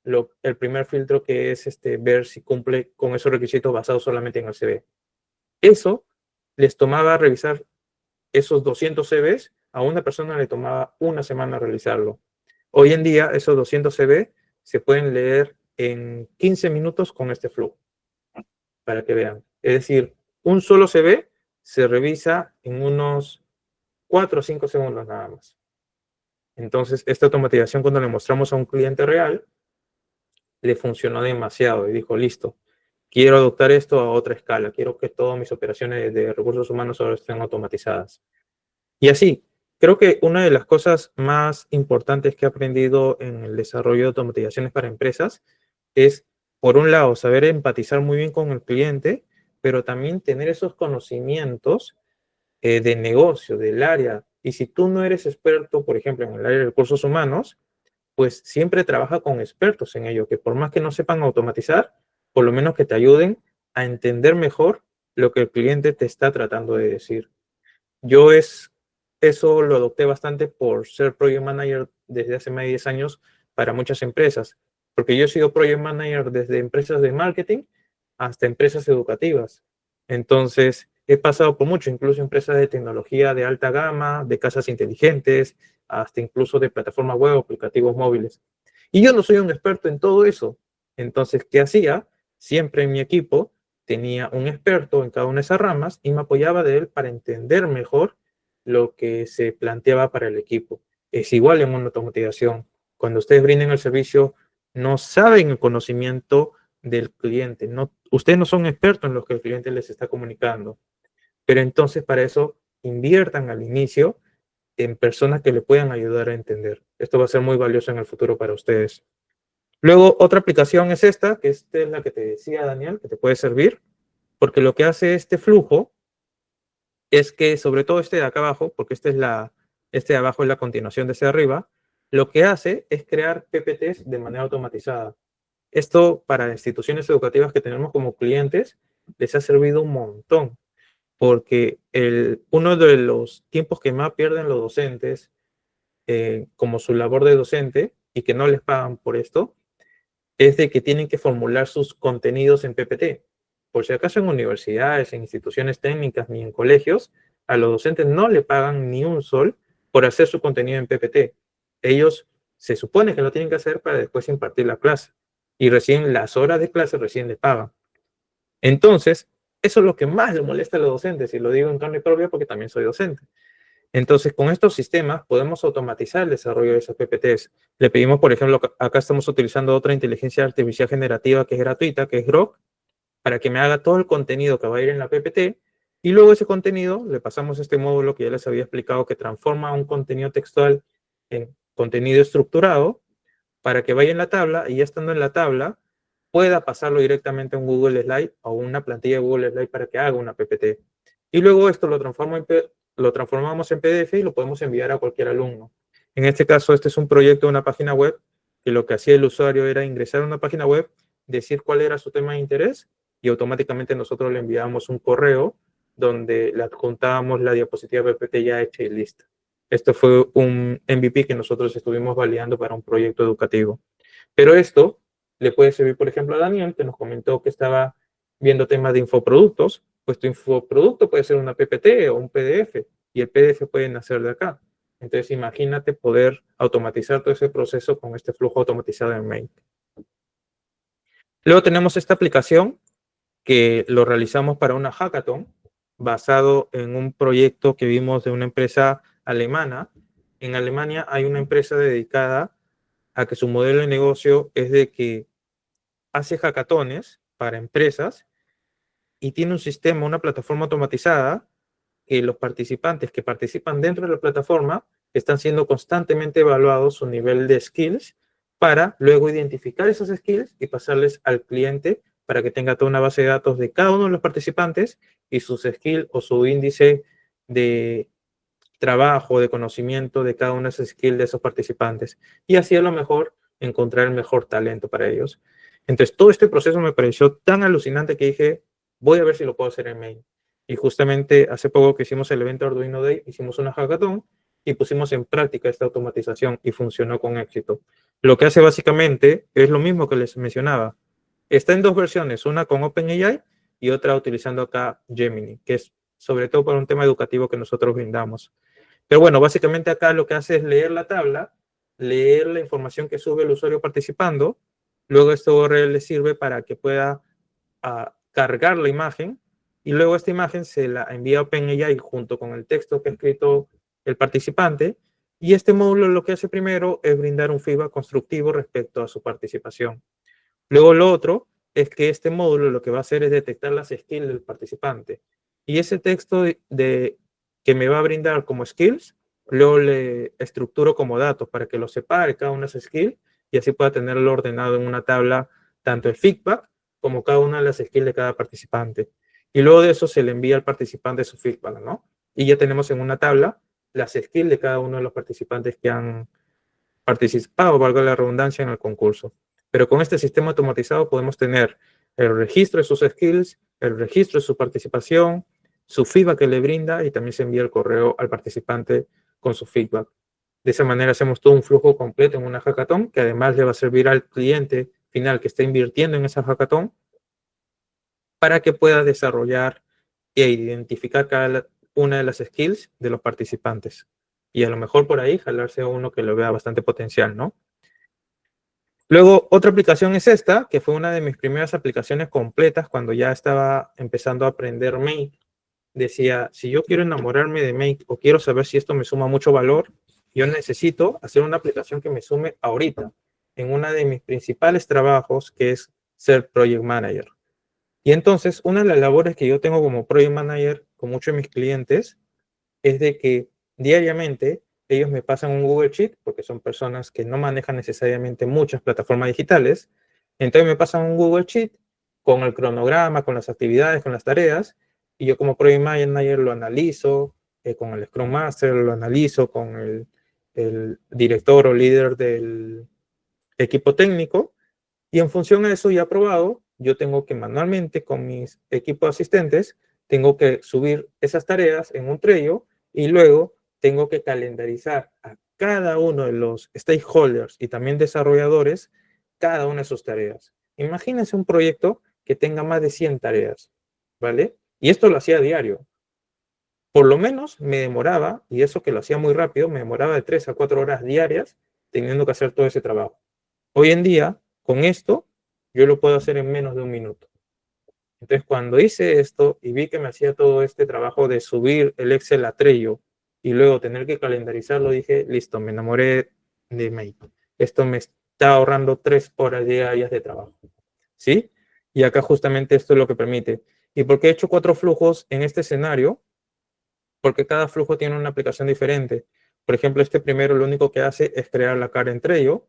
el primer filtro que es ver si cumple con esos requisitos basados solamente en el CV. Eso les tomaba revisar esos 200 CVs, a una persona le tomaba una semana realizarlo. Hoy en día, esos 200 CV se pueden leer en 15 minutos con este flow, para que vean. Es decir, un solo CV se revisa en unos 4 o 5 segundos nada más. Entonces, esta automatización, cuando le mostramos a un cliente real, le funcionó demasiado y dijo, listo, quiero adoptar esto a otra escala, quiero que todas mis operaciones de recursos humanos ahora estén automatizadas. Y así, creo que una de las cosas más importantes que he aprendido en el desarrollo de automatizaciones para empresas es, por un lado, saber empatizar muy bien con el cliente, pero también tener esos conocimientos de negocio, del área. Y si tú no eres experto, por ejemplo, en el área de recursos humanos, pues siempre trabaja con expertos en ello, que por más que no sepan automatizar, por lo menos que te ayuden a entender mejor lo que el cliente te está tratando de decir. Yo eso lo adopté bastante por ser project manager desde hace más de 10 años para muchas empresas, porque yo he sido project manager desde empresas de marketing hasta empresas educativas. Entonces, he pasado por mucho, incluso empresas de tecnología de alta gama, de casas inteligentes, hasta incluso de plataformas web o aplicativos móviles. Y yo no soy un experto en todo eso. Entonces, ¿qué hacía? Siempre en mi equipo tenía un experto en cada una de esas ramas y me apoyaba de él para entender mejor lo que se planteaba para el equipo. Es igual en una automatización. Cuando ustedes brinden el servicio, no saben el conocimiento del cliente. No, ustedes no son expertos en lo que el cliente les está comunicando. Pero entonces para eso inviertan al inicio en personas que le puedan ayudar a entender. Esto va a ser muy valioso en el futuro para ustedes. Luego, otra aplicación es esta, que esta es la que te decía Daniel, que te puede servir, porque lo que hace este flujo es que, sobre todo este de acá abajo, porque este de abajo es la continuación de ese de arriba, lo que hace es crear PPTs de manera automatizada. Esto para instituciones educativas que tenemos como clientes les ha servido un montón, porque uno de los tiempos que más pierden los docentes, como su labor de docente, y que no les pagan por esto, es de que tienen que formular sus contenidos en PPT. Por si acaso en universidades, en instituciones técnicas ni en colegios, a los docentes no le pagan ni un sol por hacer su contenido en PPT. Ellos se supone que lo tienen que hacer para después impartir la clase. Y recién las horas de clase recién le pagan. Entonces, eso es lo que más le molesta a los docentes, y lo digo en carne propia porque también soy docente. Entonces, con estos sistemas podemos automatizar el desarrollo de esas PPTs. Le pedimos, por ejemplo, acá estamos utilizando otra inteligencia artificial generativa que es gratuita, que es Grok, para que me haga todo el contenido que va a ir en la PPT, y luego ese contenido le pasamos este módulo que ya les había explicado, que transforma un contenido textual en contenido estructurado para que vaya en la tabla, y ya estando en la tabla pueda pasarlo directamente a un Google Slide o una plantilla de Google Slide para que haga una PPT. Y luego esto lo transformamos en PDF y lo podemos enviar a cualquier alumno. En este caso, este es un proyecto de una página web que lo que hacía el usuario era ingresar a una página web, decir cuál era su tema de interés, y automáticamente nosotros le enviábamos un correo donde le adjuntábamos la diapositiva PPT ya hecha y lista. Esto fue un MVP que nosotros estuvimos validando para un proyecto educativo. Pero esto le puede servir, por ejemplo, a Daniel, que nos comentó que estaba viendo temas de infoproductos. Pues tu infoproducto puede ser una PPT o un PDF, y el PDF puede nacer de acá. Entonces, imagínate poder automatizar todo ese proceso con este flujo automatizado en Mail. Luego tenemos esta aplicación que lo realizamos para una hackathon basado en un proyecto que vimos de una empresa alemana. En Alemania hay una empresa dedicada a que su modelo de negocio es de que hace hackatones para empresas y tiene un sistema, una plataforma automatizada, que los participantes que participan dentro de la plataforma están siendo constantemente evaluados su nivel de skills, para luego identificar esos skills y pasarles al cliente para que tenga toda una base de datos de cada uno de los participantes y sus skills o su índice de trabajo, de conocimiento de cada uno de esos skills de esos participantes. Y así a lo mejor encontrar el mejor talento para ellos. Entonces, todo este proceso me pareció tan alucinante que dije, voy a ver si lo puedo hacer en Main. Y justamente hace poco que hicimos el evento Arduino Day, hicimos una hackathon y pusimos en práctica esta automatización y funcionó con éxito. Lo que hace básicamente es lo mismo que les mencionaba. Está en dos versiones, una con OpenAI y otra utilizando acá Gemini, que es sobre todo para un tema educativo que nosotros brindamos. Pero bueno, básicamente acá lo que hace es leer la tabla, leer la información que sube el usuario participando, luego esto URL le sirve para que pueda cargar la imagen, y luego esta imagen se la envía a OpenAI junto con el texto que ha escrito el participante, y este módulo lo que hace primero es brindar un feedback constructivo respecto a su participación. Luego lo otro es que este módulo lo que va a hacer es detectar las skills del participante. Y ese texto que me va a brindar como skills, luego le estructuro como datos para que lo separe cada una de esas skills y así pueda tenerlo ordenado en una tabla, tanto el feedback como cada una de las skills de cada participante. Y luego de eso se le envía al participante su feedback, ¿no? Y ya tenemos en una tabla las skills de cada uno de los participantes que han participado, valga la redundancia, en el concurso. Pero con este sistema automatizado podemos tener el registro de sus skills, el registro de su participación, su feedback que le brinda y también se envía el correo al participante con su feedback. De esa manera hacemos todo un flujo completo en una hackathon que además le va a servir al cliente final que está invirtiendo en esa hackathon para que pueda desarrollar e identificar cada una de las skills de los participantes. Y a lo mejor por ahí jalarse a uno que lo vea bastante potencial, ¿no? Luego, otra aplicación es esta, que fue una de mis primeras aplicaciones completas cuando ya estaba empezando a aprender Make. Decía, si yo quiero enamorarme de Make o quiero saber si esto me suma mucho valor, yo necesito hacer una aplicación que me sume ahorita, en una de mis principales trabajos, que es ser Project Manager. Y entonces, una de las labores que yo tengo como Project Manager con muchos de mis clientes es de que diariamente ellos me pasan un Google Sheet, porque son personas que no manejan necesariamente muchas plataformas digitales. Entonces me pasan un Google Sheet con el cronograma, con las actividades, con las tareas, y yo como Project Manager lo analizo, con el Scrum Master lo analizo, con el director o líder del equipo técnico, y en función a eso ya aprobado, yo tengo que manualmente con mis equipos asistentes, tengo que subir esas tareas en un Trello y luego tengo que calendarizar a cada uno de los stakeholders y también desarrolladores cada una de sus tareas. Imagínense un proyecto que tenga más de 100 tareas, ¿vale? Y esto lo hacía a diario. Por lo menos me demoraba, y eso que lo hacía muy rápido, me demoraba de 3 a 4 horas diarias teniendo que hacer todo ese trabajo. Hoy en día, con esto, yo lo puedo hacer en menos de un minuto. Entonces, cuando hice esto y vi que me hacía todo este trabajo de subir el Excel a Trello y luego tener que calendarizarlo, dije, listo, me enamoré de Make. Esto me está ahorrando 3 horas diarias de trabajo. ¿Sí? Y acá justamente esto es lo que permite. ¿Y por qué he hecho 4 flujos en este escenario? Porque cada flujo tiene una aplicación diferente. Por ejemplo, este primero lo único que hace es crear la cara en Trello.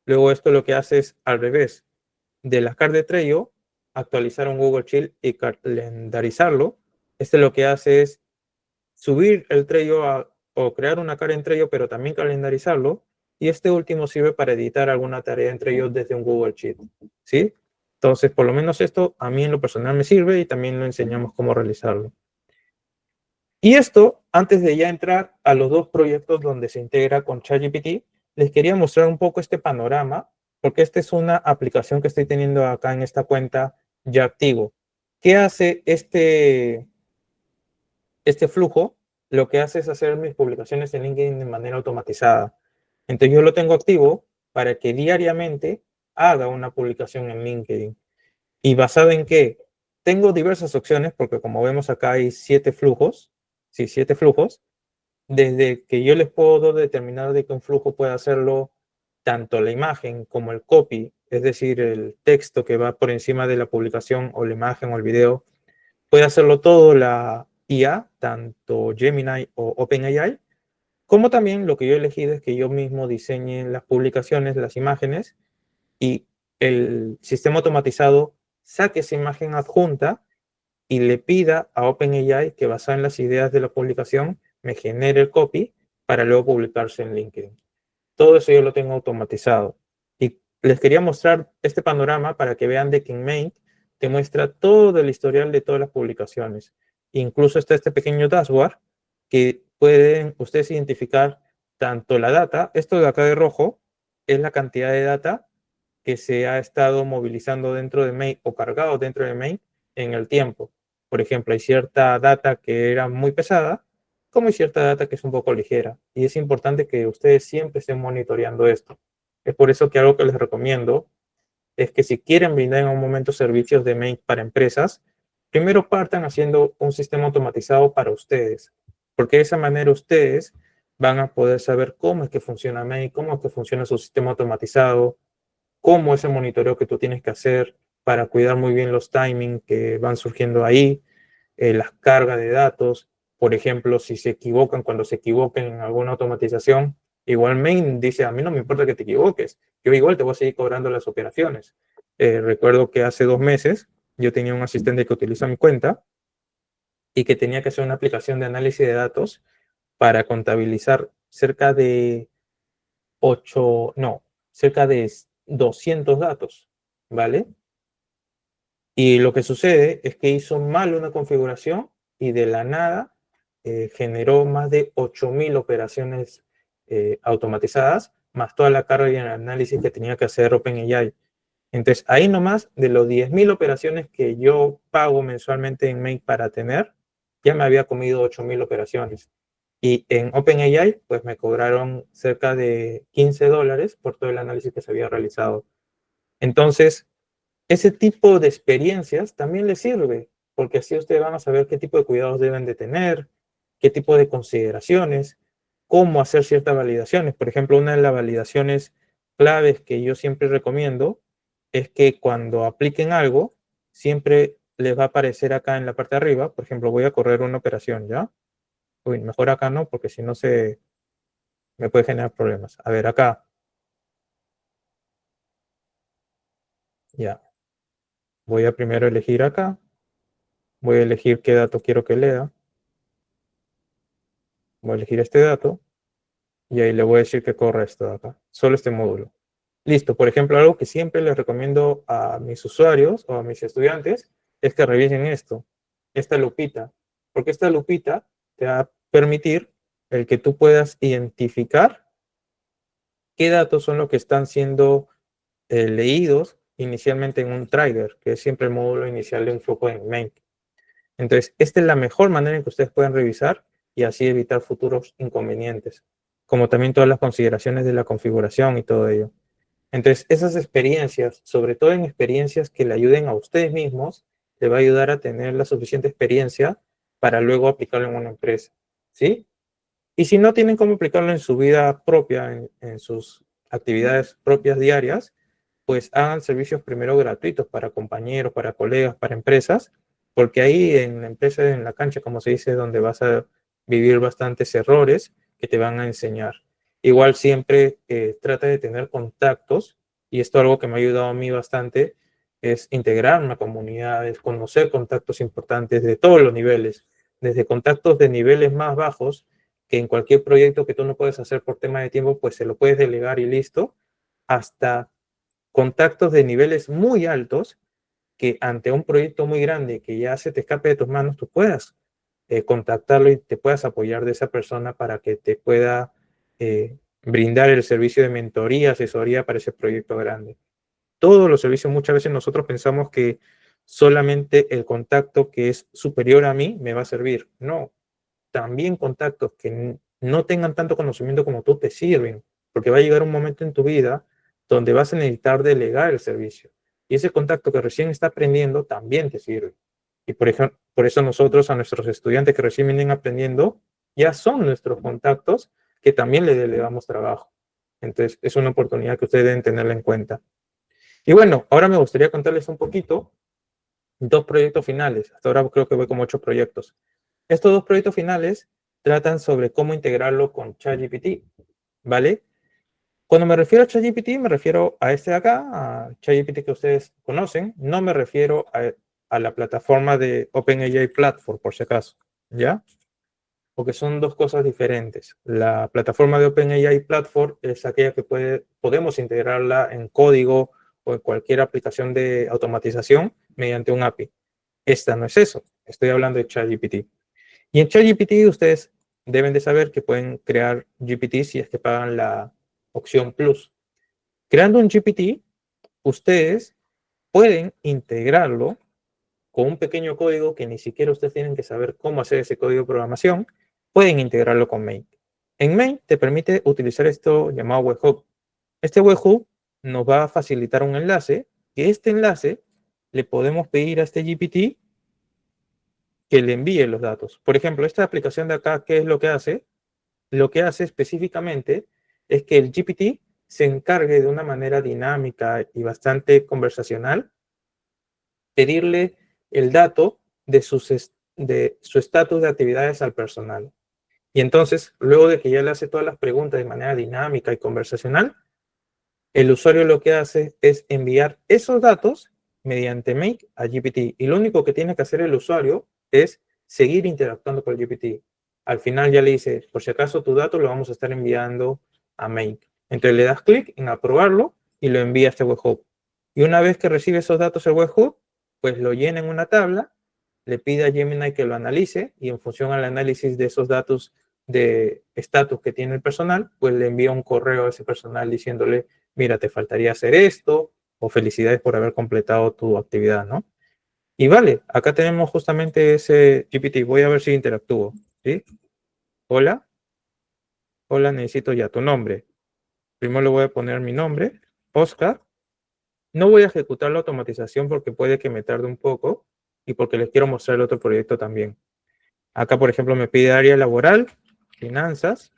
Luego esto lo que hace es al revés. De la cara de Trello, actualizar un Google Sheet y calendarizarlo. Este lo que hace es subir el Trello o crear una cara en Trello, pero también calendarizarlo. Y este último sirve para editar alguna tarea en Trello desde un Google Sheet. ¿Sí? Entonces, por lo menos esto a mí en lo personal me sirve y también lo enseñamos cómo realizarlo. Y esto, antes de ya entrar a los dos proyectos donde se integra con ChatGPT, les quería mostrar un poco este panorama, porque esta es una aplicación que estoy teniendo acá en esta cuenta ya activo. ¿Qué hace este flujo? Lo que hace es hacer mis publicaciones en LinkedIn de manera automatizada. Entonces yo lo tengo activo para que diariamente haga una publicación en LinkedIn. ¿Y basado en qué? Tengo diversas opciones, porque como vemos acá hay 7 flujos, sí, 7 flujos, desde que yo les puedo determinar de que un flujo puede hacerlo tanto la imagen como el copy, es decir, el texto que va por encima de la publicación o la imagen o el video, puede hacerlo todo la IA, tanto Gemini o OpenAI, como también lo que yo he elegido es que yo mismo diseñe las publicaciones, las imágenes, y el sistema automatizado saque esa imagen adjunta y le pida a OpenAI que basado en las ideas de la publicación me genere el copy para luego publicarse en LinkedIn. Todo eso yo lo tengo automatizado. Y les quería mostrar este panorama para que vean de que en Make te muestra todo el historial de todas las publicaciones. Incluso está este pequeño dashboard que pueden ustedes identificar tanto la data, esto de acá de rojo es la cantidad de data que se ha estado movilizando dentro de Make o cargado dentro de Make en el tiempo. Por ejemplo, hay cierta data que era muy pesada, como hay cierta data que es un poco ligera. Y es importante que ustedes siempre estén monitoreando esto. Es por eso que algo que les recomiendo es que si quieren brindar en un momento servicios de Make para empresas, primero partan haciendo un sistema automatizado para ustedes, porque de esa manera ustedes van a poder saber cómo es que funciona Make, cómo es que funciona su sistema automatizado, cómo es el monitoreo que tú tienes que hacer, para cuidar muy bien los timings que van surgiendo ahí, las cargas de datos. Por ejemplo, si se equivocan, cuando se equivoquen en alguna automatización, igual main dice, a mí no me importa que te equivoques, yo igual te voy a seguir cobrando las operaciones. Recuerdo que hace 2 meses yo tenía un asistente que utiliza mi cuenta y que tenía que hacer una aplicación de análisis de datos para contabilizar cerca de 8, no, cerca de 200 datos, ¿vale? Y lo que sucede es que hizo mal una configuración y de la nada generó más de 8.000 operaciones automatizadas, más toda la carga y el análisis que tenía que hacer OpenAI. Entonces, ahí nomás, de los 10.000 operaciones que yo pago mensualmente en Make para tener, ya me había comido 8.000 operaciones. Y en OpenAI, pues me cobraron cerca de $15 por todo el análisis que se había realizado. Entonces, ese tipo de experiencias también les sirve, porque así ustedes van a saber qué tipo de cuidados deben de tener, qué tipo de consideraciones, cómo hacer ciertas validaciones. Por ejemplo, una de las validaciones claves que yo siempre recomiendo es que cuando apliquen algo, siempre les va a aparecer acá en la parte de arriba. Por ejemplo, voy a correr una operación, ¿ya? Uy, mejor acá no, porque si no me puede generar problemas. A ver, acá, ya. Voy a primero elegir acá. Voy a elegir qué dato quiero que lea. Voy a elegir este dato y ahí le voy a decir que corra esto de acá, solo este módulo. Listo, por ejemplo, algo que siempre les recomiendo a mis usuarios o a mis estudiantes es que revisen esto, esta lupita, porque esta lupita te va a permitir el que tú puedas identificar qué datos son los que están siendo leídos inicialmente en un trigger, que es siempre el módulo inicial de un flujo en main. Entonces, esta es la mejor manera en que ustedes pueden revisar y así evitar futuros inconvenientes, como también todas las consideraciones de la configuración y todo ello. Entonces, esas experiencias, sobre todo en experiencias que le ayuden a ustedes mismos, le va a ayudar a tener la suficiente experiencia para luego aplicarlo en una empresa, ¿sí? Y si no tienen cómo aplicarlo en su vida propia, en sus actividades propias diarias, pues hagan servicios primero gratuitos para compañeros, para colegas, para empresas, porque ahí en la empresa, en la cancha, como se dice, donde vas a vivir bastantes errores que te van a enseñar. Igual siempre trata de tener contactos, y esto es algo que me ha ayudado a mí bastante, es integrar una comunidad, es conocer contactos importantes de todos los niveles, desde contactos de niveles más bajos, que en cualquier proyecto que tú no puedes hacer por tema de tiempo, pues se lo puedes delegar y listo, hasta contactos de niveles muy altos que ante un proyecto muy grande que ya se te escape de tus manos, tú puedas contactarlo y te puedas apoyar de esa persona para que te pueda brindar el servicio de mentoría, asesoría para ese proyecto grande. Todos los servicios, muchas veces nosotros pensamos que solamente el contacto que es superior a mí me va a servir. No, también contactos que no tengan tanto conocimiento como tú te sirven, porque va a llegar un momento en tu vida donde vas a necesitar delegar el servicio. Y ese contacto que recién está aprendiendo también te sirve. Y por ejemplo, por eso nosotros a nuestros estudiantes que recién vienen aprendiendo, ya son nuestros contactos que también le delegamos trabajo. Entonces, es una oportunidad que ustedes deben tenerla en cuenta. Y bueno, ahora me gustaría contarles un poquito 2 proyectos finales. Hasta ahora creo que voy como 8 proyectos. Estos 2 proyectos finales tratan sobre cómo integrarlo con ChatGPT, ¿vale? Cuando me refiero a ChatGPT, me refiero a este de acá, a ChatGPT que ustedes conocen, no me refiero a la plataforma de OpenAI Platform, por si acaso, ¿ya? Porque son dos cosas diferentes. La plataforma de OpenAI Platform es aquella que podemos integrarla en código o en cualquier aplicación de automatización mediante un API. Esta no es eso. Estoy hablando de ChatGPT. Y en ChatGPT ustedes deben de saber que pueden crear GPT si es que pagan la opción Plus. Creando un GPT, ustedes pueden integrarlo con un pequeño código que ni siquiera ustedes tienen que saber cómo hacer ese código de programación. Pueden integrarlo con Main. En Main te permite utilizar esto llamado webhook. Este webhook nos va a facilitar un enlace, que este enlace le podemos pedir a este GPT que le envíe los datos. Por ejemplo, esta aplicación de acá, ¿qué es lo que hace? Lo que hace específicamente es que el GPT se encargue de una manera dinámica y bastante conversacional pedirle el dato de su estatus de actividades al personal. Y entonces, luego de que ya le hace todas las preguntas de manera dinámica y conversacional, el usuario lo que hace es enviar esos datos mediante Make a GPT. Y lo único que tiene que hacer el usuario es seguir interactuando con el GPT. Al final ya le dice, por si acaso tu dato lo vamos a estar enviando a Make. Entonces le das clic en aprobarlo y lo envía a este webhook. Y una vez que recibe esos datos el webhook, pues lo llena en una tabla, le pide a Gemini que lo analice y en función al análisis de esos datos de estatus que tiene el personal, pues le envía un correo a ese personal diciéndole, mira, te faltaría hacer esto, o felicidades por haber completado tu actividad, ¿no? Y vale, acá tenemos justamente ese GPT. Voy a ver si interactúo, ¿sí? Hola, hola, necesito ya tu nombre. Primero le voy a poner mi nombre, Oscar. No voy a ejecutar la automatización porque puede que me tarde un poco y porque les quiero mostrar el otro proyecto también. Acá, por ejemplo, me pide área laboral, finanzas,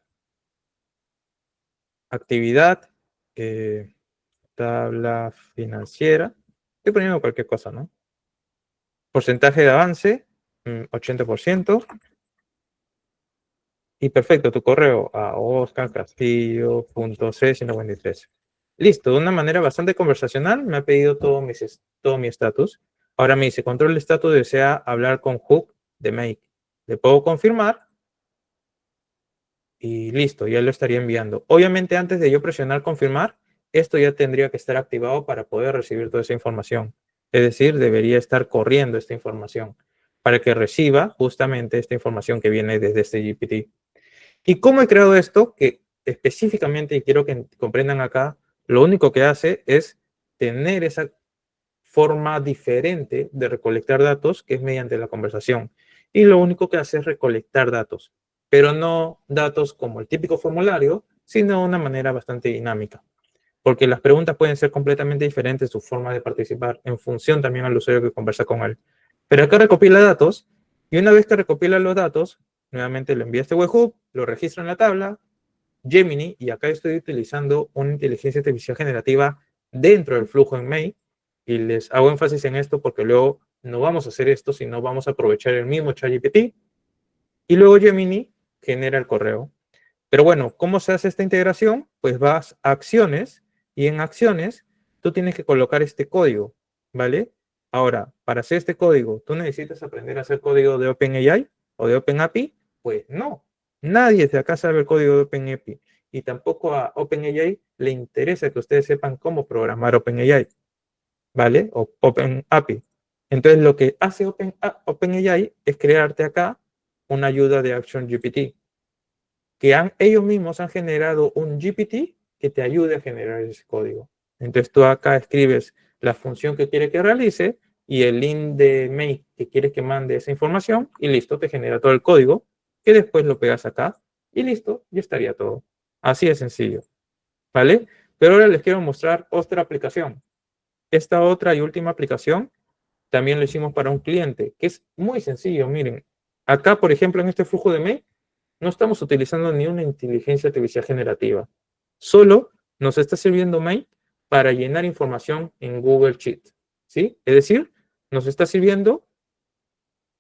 actividad, tabla financiera. Estoy poniendo cualquier cosa, ¿no? Porcentaje de avance, 80%. Y perfecto, tu correo a oscarcastillo.c153. Listo, de una manera bastante conversacional, me ha pedido todo mi estatus. Ahora me dice, control de estatus, desea hablar con Hook de Make. Le puedo confirmar y listo, ya lo estaría enviando. Obviamente, antes de yo presionar confirmar, esto ya tendría que estar activado para poder recibir toda esa información. Es decir, debería estar corriendo esta información para que reciba justamente esta información que viene desde este GPT. ¿Y cómo he creado esto? Que específicamente, y quiero que comprendan acá, lo único que hace es tener esa forma diferente de recolectar datos, que es mediante la conversación. Y lo único que hace es recolectar datos, pero no datos como el típico formulario, sino de una manera bastante dinámica. Porque las preguntas pueden ser completamente diferentes, su forma de participar, en función también al usuario que conversa con él. Pero acá recopila datos, y una vez que recopila los datos, nuevamente lo envía a este webhook, lo registra en la tabla, Gemini, y acá estoy utilizando una inteligencia artificial generativa dentro del flujo en Make, y les hago énfasis en esto porque luego no vamos a hacer esto, sino vamos a aprovechar el mismo ChatGPT, y luego Gemini genera el correo. Pero bueno, ¿cómo se hace esta integración? Pues vas a acciones, y en acciones tú tienes que colocar este código, ¿vale? Ahora, para hacer este código, ¿tú necesitas aprender a hacer código de OpenAI o de OpenAPI? Pues no, nadie de acá sabe el código de OpenAPI, y tampoco a OpenAI le interesa que ustedes sepan cómo programar OpenAI, ¿vale? O OpenAPI. Entonces, lo que hace OpenAI es crearte acá una ayuda de Action GPT, que ellos mismos han generado un GPT que te ayude a generar ese código. Entonces tú acá escribes la función que quiere que realice y el link de make que quieres que mande esa información y listo, te genera todo el código que después lo pegas acá y listo, ya estaría todo. Así de sencillo, ¿vale? Pero ahora les quiero mostrar otra aplicación. Esta otra y última aplicación también lo hicimos para un cliente, que es muy sencillo. Miren, acá, por ejemplo, en este flujo de mail, no estamos utilizando ni una inteligencia artificial generativa. Solo nos está sirviendo Make para llenar información en Google Sheet, ¿sí? Es decir, nos está sirviendo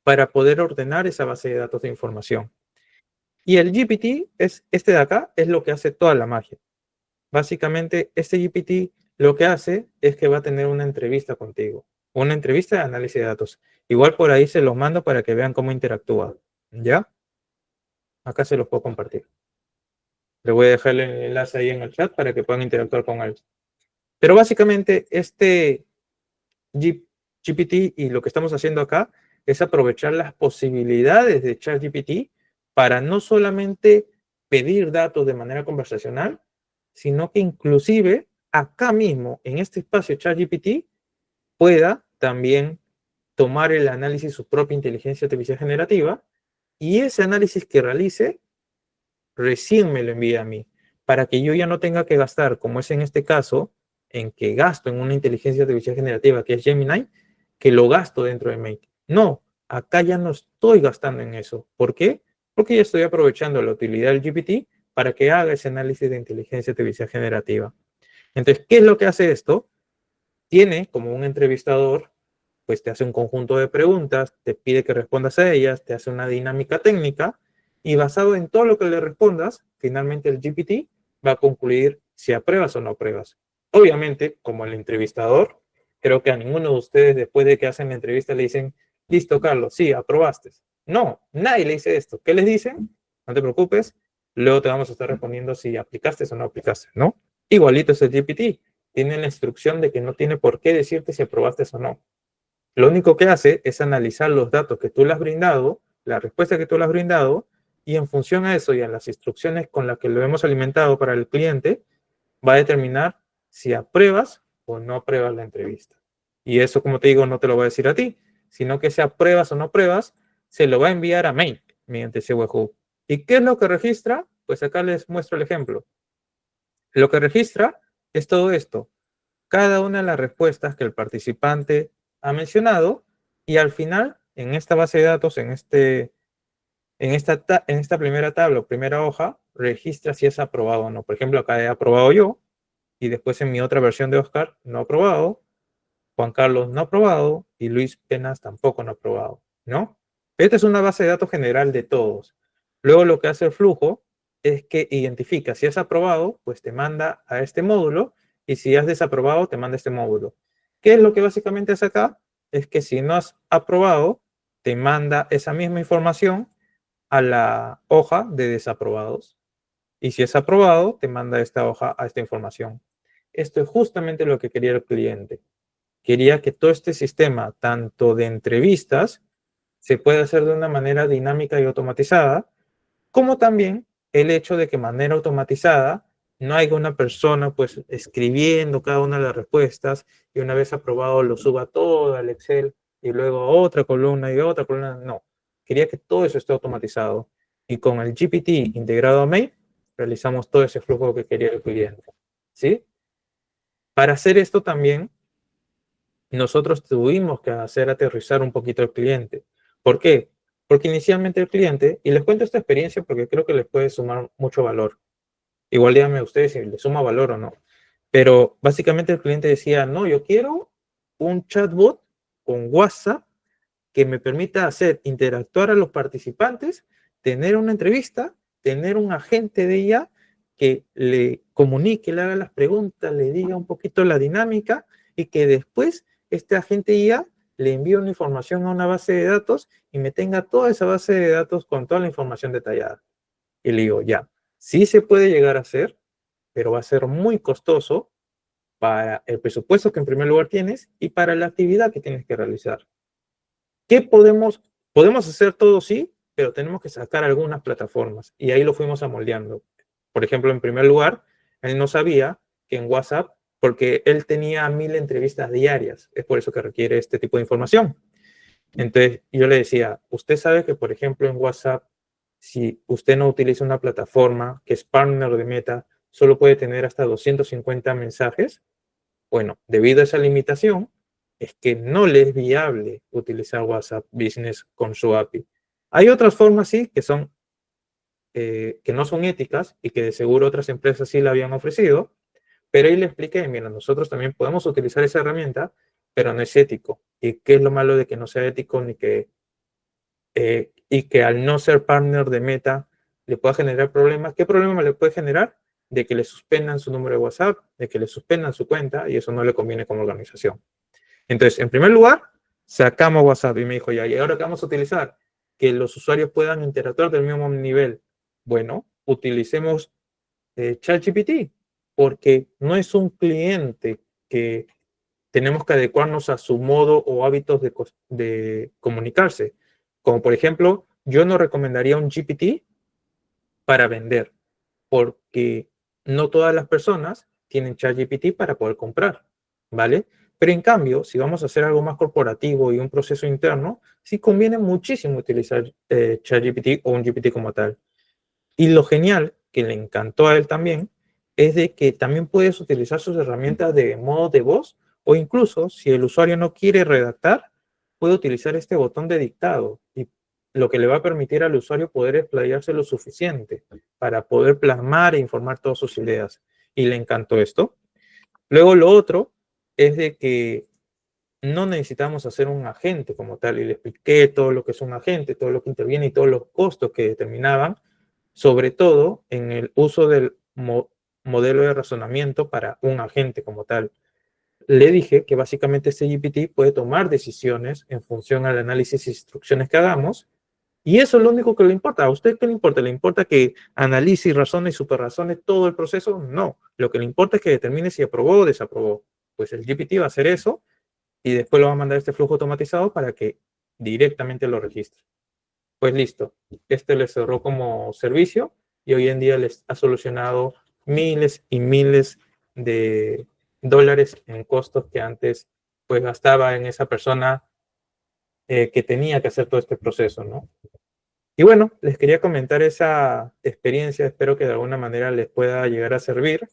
para poder ordenar esa base de datos de información. Y el GPT, este de acá, es lo que hace toda la magia. Básicamente, este GPT lo que hace es que va a tener una entrevista contigo, una entrevista de análisis de datos. Igual por ahí se los mando para que vean cómo interactúa, ¿ya? Acá se los puedo compartir. Le voy a dejar el enlace ahí en el chat para que puedan interactuar con él. Pero básicamente este GPT y lo que estamos haciendo acá es aprovechar las posibilidades de ChatGPT para no solamente pedir datos de manera conversacional, sino que inclusive acá mismo, en este espacio ChatGPT, pueda también tomar el análisis de su propia inteligencia artificial generativa y ese análisis que realice recién me lo envía a mí, para que yo ya no tenga que gastar, como es en este caso, en que gasto en una inteligencia artificial generativa que es Gemini, que lo gasto dentro de Make. No, acá ya no estoy gastando en eso. ¿Por qué? Porque ya estoy aprovechando la utilidad del GPT para que haga ese análisis de inteligencia artificial generativa. Entonces, ¿qué es lo que hace esto? Tiene como un entrevistador pues te hace un conjunto de preguntas, te pide que respondas a ellas, te hace una dinámica técnica y basado en todo lo que le respondas, finalmente el GPT va a concluir si apruebas o no apruebas. Obviamente, como el entrevistador, creo que a ninguno de ustedes después de que hacen la entrevista le dicen, listo, Carlos, sí, aprobaste. No, nadie le dice esto. ¿Qué les dicen? No te preocupes, luego te vamos a estar respondiendo si aplicaste o no aplicaste, ¿no? Igualito es el GPT. Tiene la instrucción de que no tiene por qué decirte si aprobaste o no. Lo único que hace es analizar los datos que tú le has brindado, la respuesta que tú le has brindado, y en función a eso y a las instrucciones con las que lo hemos alimentado para el cliente, va a determinar si apruebas o no apruebas la entrevista. Y eso, como te digo, no te lo va a decir a ti, sino que si apruebas o no apruebas, se lo va a enviar a mail mediante ese webhook. ¿Y qué es lo que registra? Pues acá les muestro el ejemplo. Lo que registra es todo esto, cada una de las respuestas que el participante ha mencionado y al final, en esta base de datos, en esta primera tabla o primera hoja, registra si es aprobado o no. Por ejemplo, acá he aprobado yo y después en mi otra versión de Oscar no aprobado, Juan Carlos no aprobado y Luis Penas tampoco no aprobado, ¿no? Esta es una base de datos general de todos. Luego lo que hace el flujo es que identifica si has aprobado, pues te manda a este módulo y si has desaprobado, te manda a este módulo. ¿Qué es lo que básicamente hace acá? Es que si no has aprobado, te manda esa misma información a la hoja de desaprobados. Y si es aprobado, te manda esta hoja a esta información. Esto es justamente lo que quería el cliente. Quería que todo este sistema, tanto de entrevistas, se pueda hacer de una manera dinámica y automatizada, como también el hecho de que de manera automatizada no haya una persona pues escribiendo cada una de las respuestas y una vez aprobado lo suba todo al Excel y luego a otra columna y otra columna. No, quería que todo eso esté automatizado. Y con el GPT integrado a Mail, realizamos todo ese flujo que quería el cliente. ¿Sí? Para hacer esto también, nosotros tuvimos que hacer aterrizar un poquito al cliente. ¿Por qué? Porque inicialmente el cliente, y les cuento esta experiencia porque creo que les puede sumar mucho valor. Igual díganme ustedes si les suma valor o no. Pero básicamente el cliente decía, no, yo quiero un chatbot con WhatsApp que me permita hacer interactuar a los participantes, tener una entrevista, tener un agente de ella que le comunique, le haga las preguntas, le diga un poquito la dinámica y que después este agente IA le envíe una información a una base de datos y me tenga toda esa base de datos con toda la información detallada. Y le digo, ya, sí se puede llegar a hacer, pero va a ser muy costoso para el presupuesto que en primer lugar tienes y para la actividad que tienes que realizar. ¿Qué podemos hacer todo? Sí, pero tenemos que sacar algunas plataformas y ahí lo fuimos amoldeando. Por ejemplo, en primer lugar, él no sabía que en WhatsApp, porque él tenía 1000 entrevistas diarias, es por eso que requiere este tipo de información. Entonces, yo le decía, usted sabe que, por ejemplo, en WhatsApp, si usted no utiliza una plataforma que es partner de Meta, solo puede tener hasta 250 mensajes. Bueno, debido a esa limitación, es que no le es viable utilizar WhatsApp Business con su API. Hay otras formas, sí, que no son éticas y que de seguro otras empresas sí la habían ofrecido, pero ahí le expliqué, mira, nosotros también podemos utilizar esa herramienta, pero no es ético. ¿Y qué es lo malo de que no sea ético y que al no ser partner de Meta le pueda generar problemas? ¿Qué problema le puede generar? De que le suspendan su número de WhatsApp, de que le suspendan su cuenta y eso no le conviene como organización. Entonces, en primer lugar, sacamos WhatsApp y me dijo, ya, ¿y ahora qué vamos a utilizar? Que los usuarios puedan interactuar del mismo nivel. Bueno, utilicemos ChatGPT, porque no es un cliente que tenemos que adecuarnos a su modo o hábitos de comunicarse. Como por ejemplo, yo no recomendaría un GPT para vender, porque no todas las personas tienen ChatGPT para poder comprar, ¿vale? Pero en cambio, si vamos a hacer algo más corporativo y un proceso interno, sí conviene muchísimo utilizar ChatGPT o un GPT como tal. Y lo genial, que le encantó a él también, es de que también puedes utilizar sus herramientas de modo de voz o incluso si el usuario no quiere redactar, puede utilizar este botón de dictado y lo que le va a permitir al usuario poder explayarse lo suficiente para poder plasmar e informar todas sus ideas. Y le encantó esto. Luego lo otro es de que no necesitamos hacer un agente como tal. Y le expliqué todo lo que es un agente, todo lo que interviene y todos los costos que determinaban, sobre todo en el uso del modelo de razonamiento para un agente como tal. Le dije que básicamente este GPT puede tomar decisiones en función al análisis e instrucciones que hagamos, y eso es lo único que le importa. ¿A usted qué le importa? ¿Le importa que analice y razone y superrazone todo el proceso? No. Lo que le importa es que determine si aprobó o desaprobó. Pues el GPT va a hacer eso y después lo va a mandar este flujo automatizado para que directamente lo registre. Pues listo. Este le cerró como servicio y hoy en día les ha solucionado miles y miles de dólares en costos que antes pues gastaba en esa persona que tenía que hacer todo este proceso, ¿no? Y bueno, les quería comentar esa experiencia, espero que de alguna manera les pueda llegar a servir.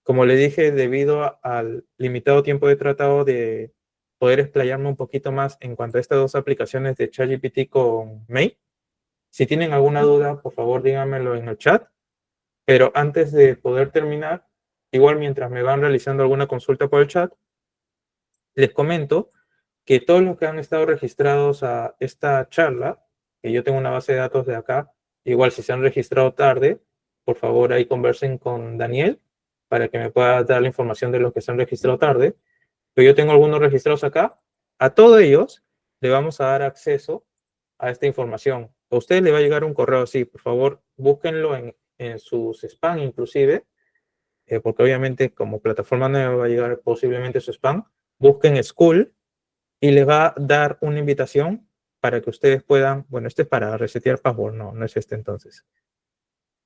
Como le dije, debido al limitado tiempo he tratado de poder explayarme un poquito más en cuanto a estas dos aplicaciones de ChatGPT con Make. Si tienen alguna duda, por favor díganmelo en el chat. Pero antes de poder terminar, igual mientras me van realizando alguna consulta por el chat, les comento que todos los que han estado registrados a esta charla, que yo tengo una base de datos de acá, igual si se han registrado tarde, por favor ahí conversen con Daniel para que me pueda dar la información de los que se han registrado tarde. Pero yo tengo algunos registrados acá. A todos ellos le vamos a dar acceso a esta información. A usted le va a llegar un correo así, por favor, búsquenlo en sus spam inclusive, porque obviamente como plataforma nueva va a llegar posiblemente su spam. Busquen School y les va a dar una invitación para que ustedes puedan, bueno, este es para resetear password, no, no es este entonces.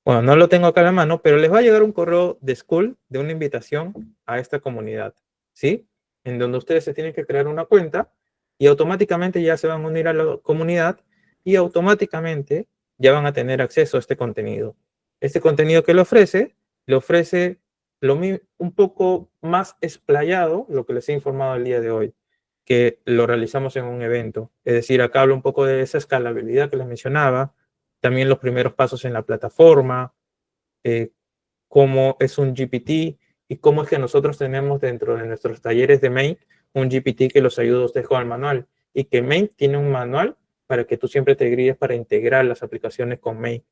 Bueno, no lo tengo acá a la mano, pero les va a llegar un correo de School de una invitación a esta comunidad, ¿sí? En donde ustedes se tienen que crear una cuenta y automáticamente ya se van a unir a la comunidad y automáticamente ya van a tener acceso a este contenido. Este contenido que le ofrece un poco más explayado lo que les he informado el día de hoy, que lo realizamos en un evento. Es decir, acá hablo un poco de esa escalabilidad que les mencionaba, también los primeros pasos en la plataforma, eh, cómo es un GPT y cómo es que nosotros tenemos dentro de nuestros talleres de Make un GPT que los ayuda a ustedes con el manual y que Make tiene un manual para que tú siempre te guíes para integrar las aplicaciones con Make.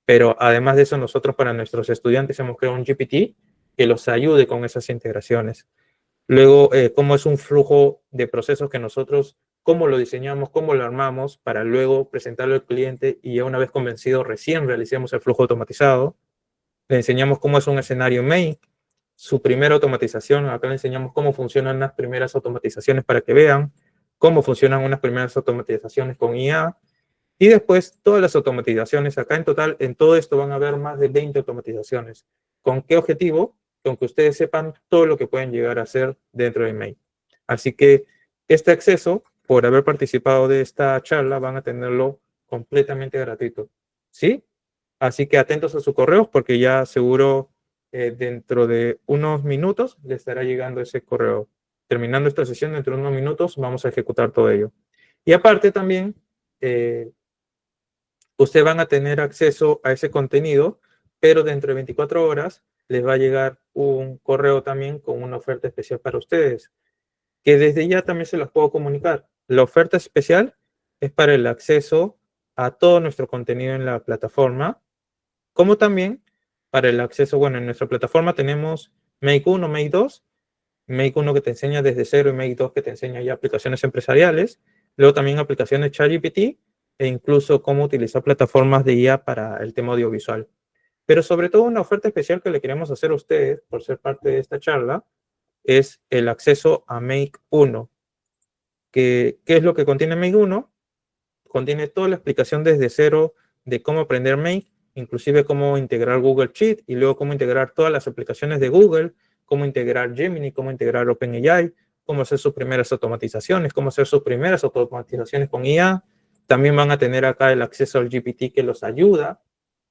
Pero además de eso, nosotros para nuestros estudiantes hemos creado un GPT que los ayude con esas integraciones. Luego, cómo es un flujo de procesos que nosotros, cómo lo diseñamos, cómo lo armamos para luego presentarlo al cliente y ya una vez convencido recién realicemos el flujo automatizado. Le enseñamos cómo es un escenario main, su primera automatización. Acá le enseñamos cómo funcionan las primeras automatizaciones para que vean cómo funcionan unas primeras automatizaciones con IA. Y después todas las automatizaciones. Acá en total, en todo esto van a haber más de 20 automatizaciones. ¿Con qué objetivo? Con que ustedes sepan todo lo que pueden llegar a hacer dentro de Make. Así que este acceso, por haber participado de esta charla, van a tenerlo completamente gratuito. ¿Sí? Así que atentos a sus correos porque ya seguro dentro de unos minutos le estará llegando ese correo. Terminando esta sesión, dentro de unos minutos vamos a ejecutar todo ello. Y aparte también, ustedes van a tener acceso a ese contenido, pero dentro de 24 horas les va a llegar un correo también con una oferta especial para ustedes, que desde ya también se las puedo comunicar. La oferta especial es para el acceso a todo nuestro contenido en la plataforma, como también para el acceso, bueno, en nuestra plataforma tenemos Make 1, Make 2, Make 1 que te enseña desde cero y Make 2 que te enseña ya aplicaciones empresariales, luego también aplicaciones ChatGPT e incluso cómo utilizar plataformas de IA para el tema audiovisual. Pero sobre todo una oferta especial que le queremos hacer a ustedes por ser parte de esta charla es el acceso a Make 1. ¿Qué es lo que contiene Make 1? Contiene toda la explicación desde cero de cómo aprender Make, inclusive cómo integrar Google Sheet y luego cómo integrar todas las aplicaciones de Google, cómo integrar Gemini, cómo integrar OpenAI, cómo hacer sus primeras automatizaciones, cómo hacer sus primeras automatizaciones con IA. También van a tener acá el acceso al GPT que los ayuda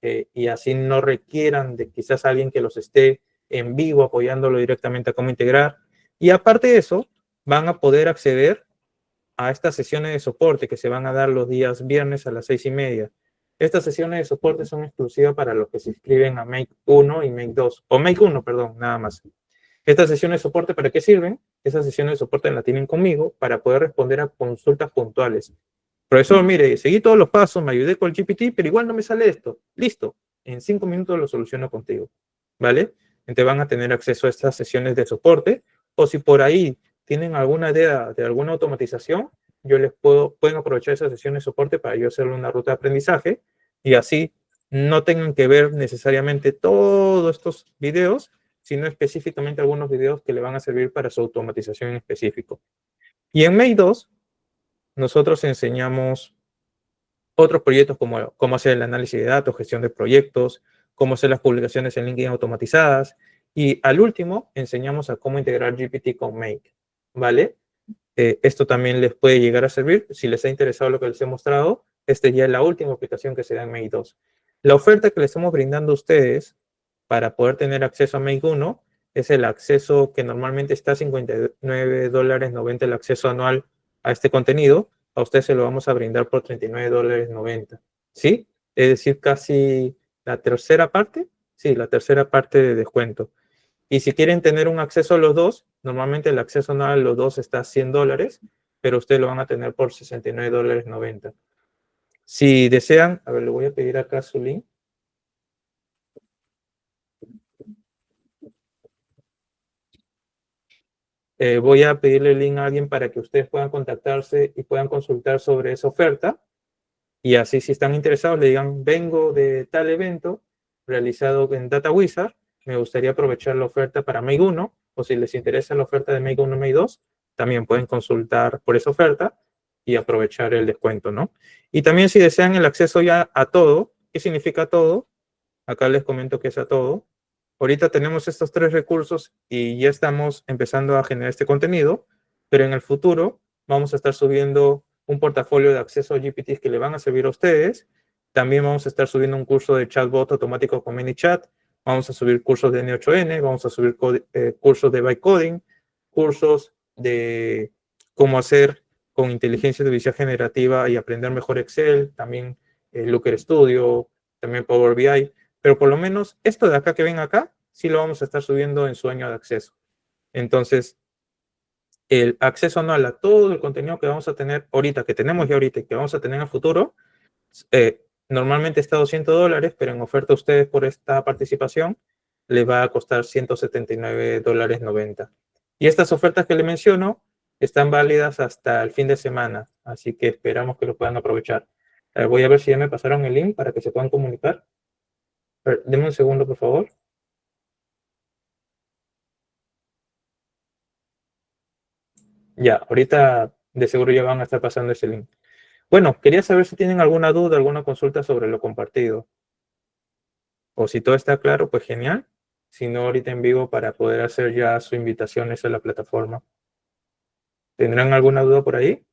y así no requieran de quizás alguien que los esté en vivo apoyándolo directamente a cómo integrar. Y aparte de eso, van a poder acceder a estas sesiones de soporte que se van a dar los días viernes a las 6:30. Estas sesiones de soporte son exclusivas para los que se inscriben a Make 1 y Make 2, o Make 1, perdón, nada más. ¿Estas sesiones de soporte para qué sirven? Esas sesiones de soporte las tienen conmigo para poder responder a consultas puntuales. Profesor, mire, seguí todos los pasos, me ayudé con el GPT, pero igual no me sale esto. Listo, en 5 minutos lo soluciono contigo, ¿vale? Entonces van a tener acceso a estas sesiones de soporte, o si por ahí tienen alguna idea de alguna automatización, yo les pueden aprovechar esas sesiones de soporte para yo hacerle una ruta de aprendizaje y así no tengan que ver necesariamente todos estos videos, sino específicamente algunos videos que le van a servir para su automatización en específico. Y en May 2, nosotros enseñamos otros proyectos como cómo hacer el análisis de datos, gestión de proyectos, cómo hacer las publicaciones en LinkedIn automatizadas. Y al último, enseñamos a cómo integrar GPT con Make, ¿vale? Esto también les puede llegar a servir. Si les ha interesado lo que les he mostrado, esta ya es la última aplicación que se da en Make 2. La oferta que les estamos brindando a ustedes para poder tener acceso a Make 1 es el acceso que normalmente está a $59.90 el acceso anual a este contenido. A ustedes se lo vamos a brindar por $39.90. ¿Sí? Es decir, casi la tercera parte. Sí, la tercera parte de descuento. Y si quieren tener un acceso a los dos, normalmente el acceso anual a los dos está a $100, pero ustedes lo van a tener por $69.90. Si desean, a ver, le voy a pedir acá su link. Voy a pedirle el link a alguien para que ustedes puedan contactarse y puedan consultar sobre esa oferta. Y así, si están interesados, le digan, vengo de tal evento realizado en Data Wizard, me gustaría aprovechar la oferta para Make 1, o si les interesa la oferta de Make 1 Make 2, también pueden consultar por esa oferta y aprovechar el descuento, ¿no? Y también si desean el acceso ya a todo, ¿qué significa todo? Acá les comento qué es a todo. Ahorita tenemos estos 3 recursos y ya estamos empezando a generar este contenido, pero en el futuro vamos a estar subiendo un portafolio de acceso a GPTs que le van a servir a ustedes. También vamos a estar subiendo un curso de chatbot automático con ManyChat. Vamos a subir cursos de N8N, vamos a subir cursos de byte coding, cursos de cómo hacer con inteligencia artificial generativa y aprender mejor Excel, también Looker Studio, también Power BI. Pero por lo menos esto de acá que ven acá, sí lo vamos a estar subiendo en su año de acceso. Entonces, el acceso anual a todo el contenido que vamos a tener ahorita, que tenemos ya ahorita y que vamos a tener en el futuro, normalmente está a $200, pero en oferta a ustedes por esta participación les va a costar $179.90. Y estas ofertas que le menciono están válidas hasta el fin de semana, así que esperamos que lo puedan aprovechar. Voy a ver si ya me pasaron el link para que se puedan comunicar. Denme un segundo, por favor. Ya, ahorita de seguro ya van a estar pasando ese link. Bueno, quería saber si tienen alguna duda, alguna consulta sobre lo compartido. O si todo está claro, pues genial. Si no, ahorita en vivo para poder hacer ya su invitación a la plataforma. ¿Tendrán alguna duda por ahí?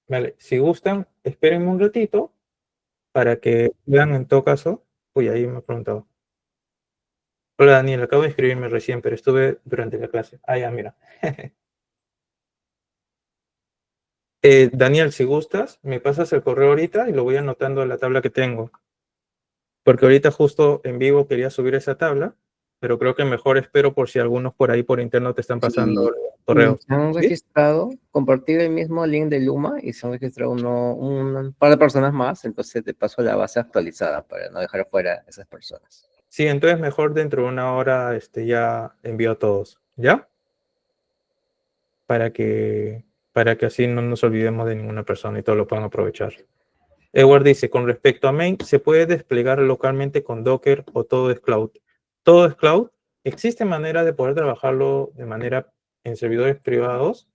Vale, si gustan, espérenme un ratito para que vean en todo caso. Uy, ahí me ha preguntado. Hola Daniel, acabo de inscribirme recién, pero estuve durante la clase. Ah, ya, mira. Daniel, si gustas, me pasas el correo ahorita y lo voy anotando en la tabla que tengo. Porque ahorita justo en vivo quería subir esa tabla, pero creo que mejor espero por si algunos por ahí por interno te están pasando Sí, correos. se han ¿Sí? registrado, compartir el mismo link de Luma y se han registrado un par de personas más, entonces te paso la base actualizada para no dejar fuera a esas personas. Sí, entonces mejor dentro de una hora ya envío a todos, ¿ya? Para que, para que así no nos olvidemos de ninguna persona y todos lo puedan aprovechar. Edward dice, con respecto a main, ¿se puede desplegar localmente con Docker o todo es cloud? Todo es cloud. ¿Existe manera de poder trabajarlo de manera en servidores privados?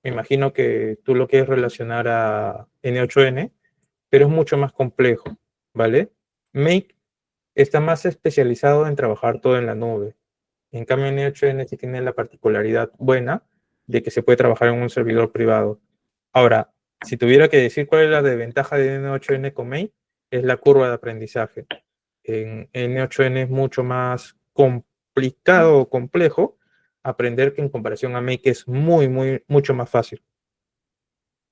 Me imagino que tú lo quieres relacionar a N8N, pero es mucho más complejo, ¿vale? Make está más especializado en trabajar todo en la nube. En cambio, N8N sí tiene la particularidad buena de que se puede trabajar en un servidor privado. Ahora, si tuviera que decir cuál es la desventaja de N8N con Make, es la curva de aprendizaje. En N8N es mucho más complicado o complejo aprender que en comparación a Make es mucho más fácil.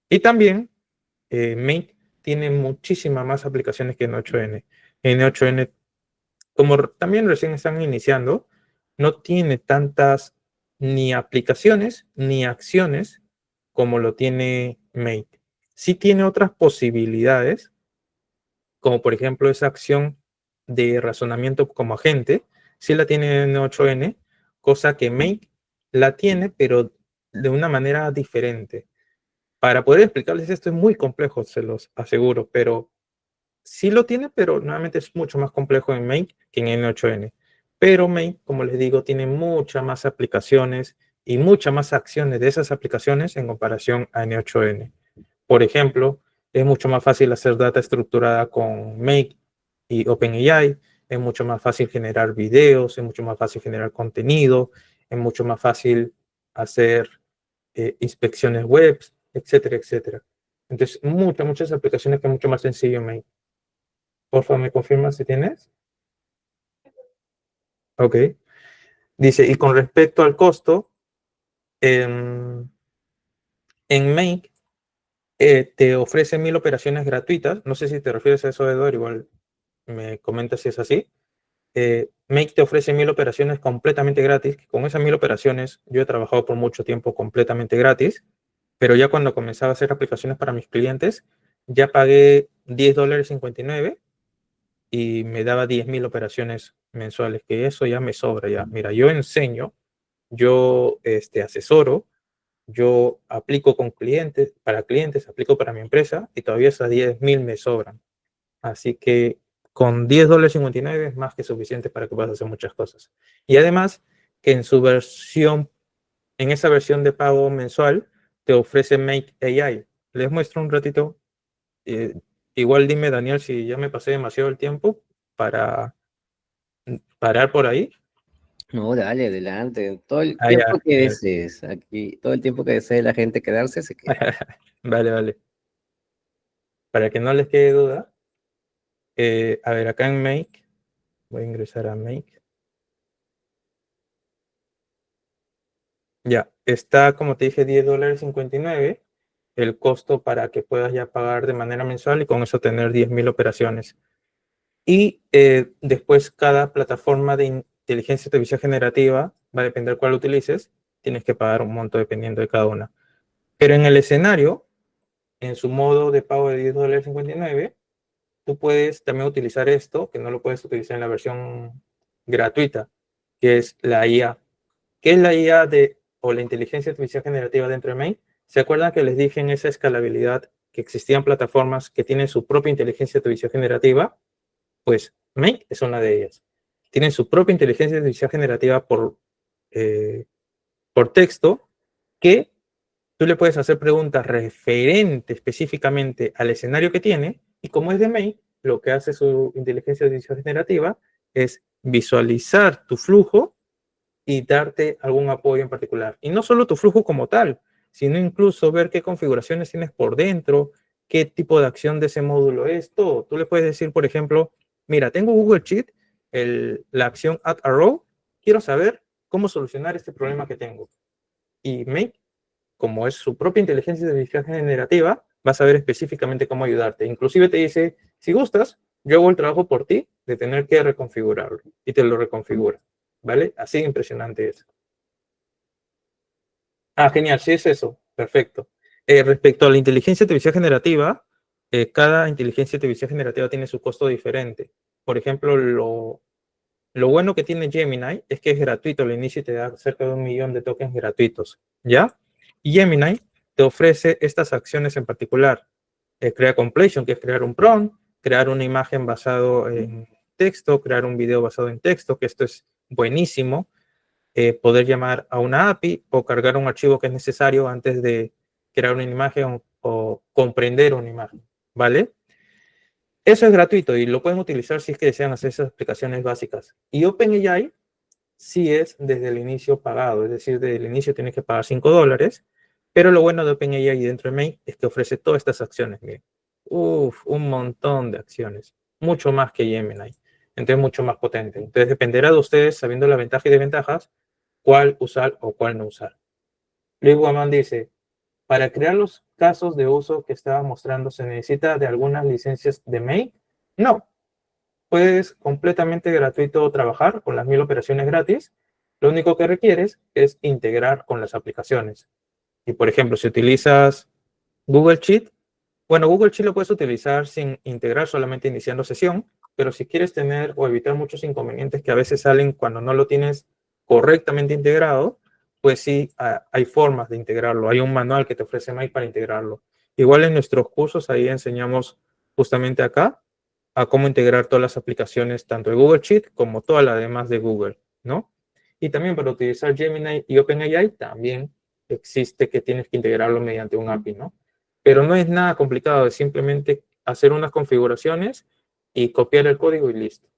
Y también Make tiene muchísimas más aplicaciones que N8N. N8N, como también recién están iniciando, no tiene tantas ni aplicaciones ni acciones como lo tiene Make. Sí tiene otras posibilidades, como por ejemplo esa acción de razonamiento como agente, sí la tiene N8N, cosa que Make la tiene, pero de una manera diferente. Para poder explicarles esto es muy complejo, se los aseguro, pero sí lo tiene, pero nuevamente es mucho más complejo en Make que en N8N. Pero Make, como les digo, tiene muchas más aplicaciones y muchas más acciones de esas aplicaciones en comparación a N8N. Por ejemplo, es mucho más fácil hacer data estructurada con Make y OpenAI, es mucho más fácil generar videos, es mucho más fácil generar contenido, es mucho más fácil hacer inspecciones web, etcétera, etcétera. Entonces, muchas aplicaciones que es mucho más sencillo en Make. Por favor, ¿me confirma si tienes? Ok. Dice, y con respecto al costo, en Make te ofrece 1000 operaciones gratuitas. No sé si te refieres a eso, Eduardo, igual me comentas si es así. Make te ofrece 1000 operaciones completamente gratis. Con esas 1000 operaciones yo he trabajado por mucho tiempo completamente gratis, pero ya cuando comenzaba a hacer aplicaciones para mis clientes, ya pagué $10.59 y me daba 10.000 operaciones mensuales, que eso ya me sobra ya. Mira, yo enseño, yo asesoro, yo aplico con clientes, aplico para mi empresa y todavía esas 10.000 me sobran. Así que con $10.59 es más que suficiente para que puedas hacer muchas cosas. Y además que en su versión, en esa versión de pago mensual, te ofrece Make AI. Les muestro un ratito. eh, Igual dime, Daniel, si ya me pasé demasiado el tiempo para parar por ahí. No, dale, adelante. Todo el Ah, tiempo ya, que genial. desees. Aquí, todo el tiempo que desee la gente quedarse, se queda. Vale, vale. Para que no les quede duda, a ver, acá en Make, voy a ingresar a Make. Ya, está, como te dije, $10.59 el costo para que puedas ya pagar de manera mensual y con eso tener 10.000 operaciones. Y después cada plataforma de inteligencia artificial generativa, va a depender cuál utilices, tienes que pagar un monto dependiendo de cada una. Pero en el escenario, en su modo de pago de $10.59, tú puedes también utilizar esto, que no lo puedes utilizar en la versión gratuita, que es la IA. ¿Qué es la IA o la inteligencia artificial generativa dentro de Make? ¿Se acuerdan que les dije en esa escalabilidad que existían plataformas que tienen su propia inteligencia artificial generativa? Pues Make es una de ellas. Tienen su propia inteligencia artificial generativa eh, por texto que tú le puedes hacer preguntas referentes específicamente al escenario que tiene y como es de Make, lo que hace su inteligencia artificial generativa es visualizar tu flujo y darte algún apoyo en particular. Y no solo tu flujo como tal, sino incluso ver qué configuraciones tienes por dentro, qué tipo de acción de ese módulo es, todo. Tú le puedes decir, por ejemplo, mira, tengo Google Sheet, la acción Add a Row, quiero saber cómo solucionar este problema que tengo. Y Make, como es su propia inteligencia artificial generativa, va a saber específicamente cómo ayudarte. Inclusive te dice, si gustas, yo hago el trabajo por ti de tener que reconfigurarlo y te lo reconfigura. ¿Vale? Así de impresionante es. Ah, genial, sí es eso. Perfecto. Respecto a la inteligencia artificial generativa, cada inteligencia artificial generativa tiene su costo diferente. Por ejemplo, lo bueno que tiene Gemini es que es gratuito al inicio y te da cerca de 1 millón de tokens gratuitos, ¿ya? Y Gemini te ofrece estas acciones en particular. Crea completion, que es crear un prompt, crear una imagen basado en texto, crear un video basado en texto, que esto es buenísimo. Poder llamar a una API o cargar un archivo que es necesario antes de crear una imagen o comprender una imagen, ¿vale? Eso es gratuito y lo pueden utilizar si es que desean hacer esas aplicaciones básicas. Y OpenAI sí es desde el inicio pagado, es decir, desde el inicio tienes que pagar $5, pero lo bueno de OpenAI dentro de Make es que ofrece todas estas acciones, miren. Uf, un montón de acciones, mucho más que Gemini, entonces mucho más potente. Entonces dependerá de ustedes, sabiendo la ventaja y desventajas, cuál usar o cuál no usar. Luis Guamán dice, Para crear los casos de uso que estaba mostrando, ¿se necesita de algunas licencias de Make? No, puedes completamente gratuito trabajar con las 1000 operaciones gratis. Lo único que requieres es integrar con las aplicaciones. Y por ejemplo, si utilizas Google Sheet, bueno, Google Sheet lo puedes utilizar sin integrar, solamente iniciando sesión, pero si quieres tener o evitar muchos inconvenientes que a veces salen cuando no lo tienes correctamente integrado, pues sí, hay formas de integrarlo. Hay un manual que te ofrece Mike para integrarlo. Igual en nuestros cursos ahí enseñamos justamente acá a cómo integrar todas las aplicaciones, tanto de Google Sheet como todas las demás de Google, ¿no? Y también para utilizar Gemini y OpenAI también existe que tienes que integrarlo mediante un API, ¿no? Pero no es nada complicado, es simplemente hacer unas configuraciones y copiar el código y listo.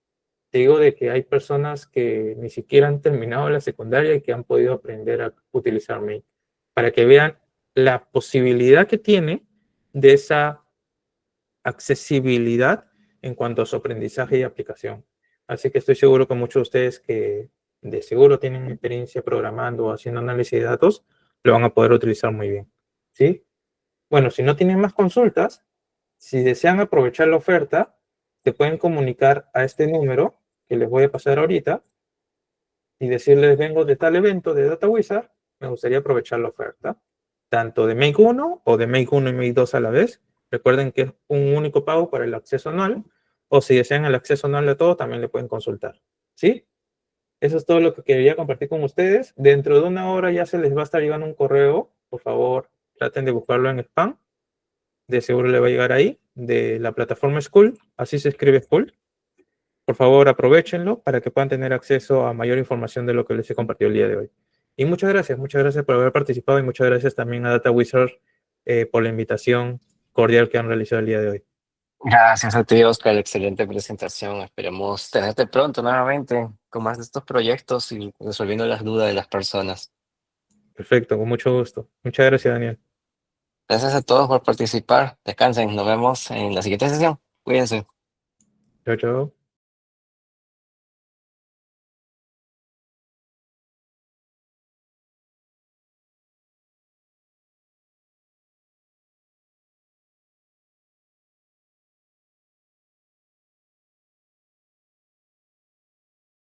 Te digo de que hay personas que ni siquiera han terminado la secundaria y que han podido aprender a utilizar Make para que vean la posibilidad que tiene de esa accesibilidad en cuanto a su aprendizaje y aplicación. Así que estoy seguro que muchos de ustedes que de seguro tienen experiencia programando o haciendo análisis de datos, lo van a poder utilizar muy bien. ¿Sí? Bueno, si no tienen más consultas, si desean aprovechar la oferta, se pueden comunicar a este número que les voy a pasar ahorita y decirles, vengo de tal evento de DataWizard, me gustaría aprovechar la oferta, tanto de Make 1 o de Make 1 y Make 2 a la vez. Recuerden que es un único pago para el acceso anual, o si desean el acceso anual de todo, también le pueden consultar. ¿Sí? Eso es todo lo que quería compartir con ustedes. Dentro de una hora ya se les va a estar llegando un correo. Por favor, traten de buscarlo en spam. De seguro le va a llegar ahí, de la plataforma School. Así se escribe School. Por favor, aprovechenlo para que puedan tener acceso a mayor información de lo que les he compartido el día de hoy. Y muchas gracias por haber participado y muchas gracias también a DataWizard por la invitación cordial que han realizado el día de hoy. Gracias a ti, Oscar. Excelente presentación. Esperemos tenerte pronto nuevamente con más de estos proyectos y resolviendo las dudas de las personas. Perfecto, con mucho gusto. Muchas gracias, Daniel. Gracias a todos por participar. Descansen. Nos vemos en la siguiente sesión. Cuídense. Chao, chao.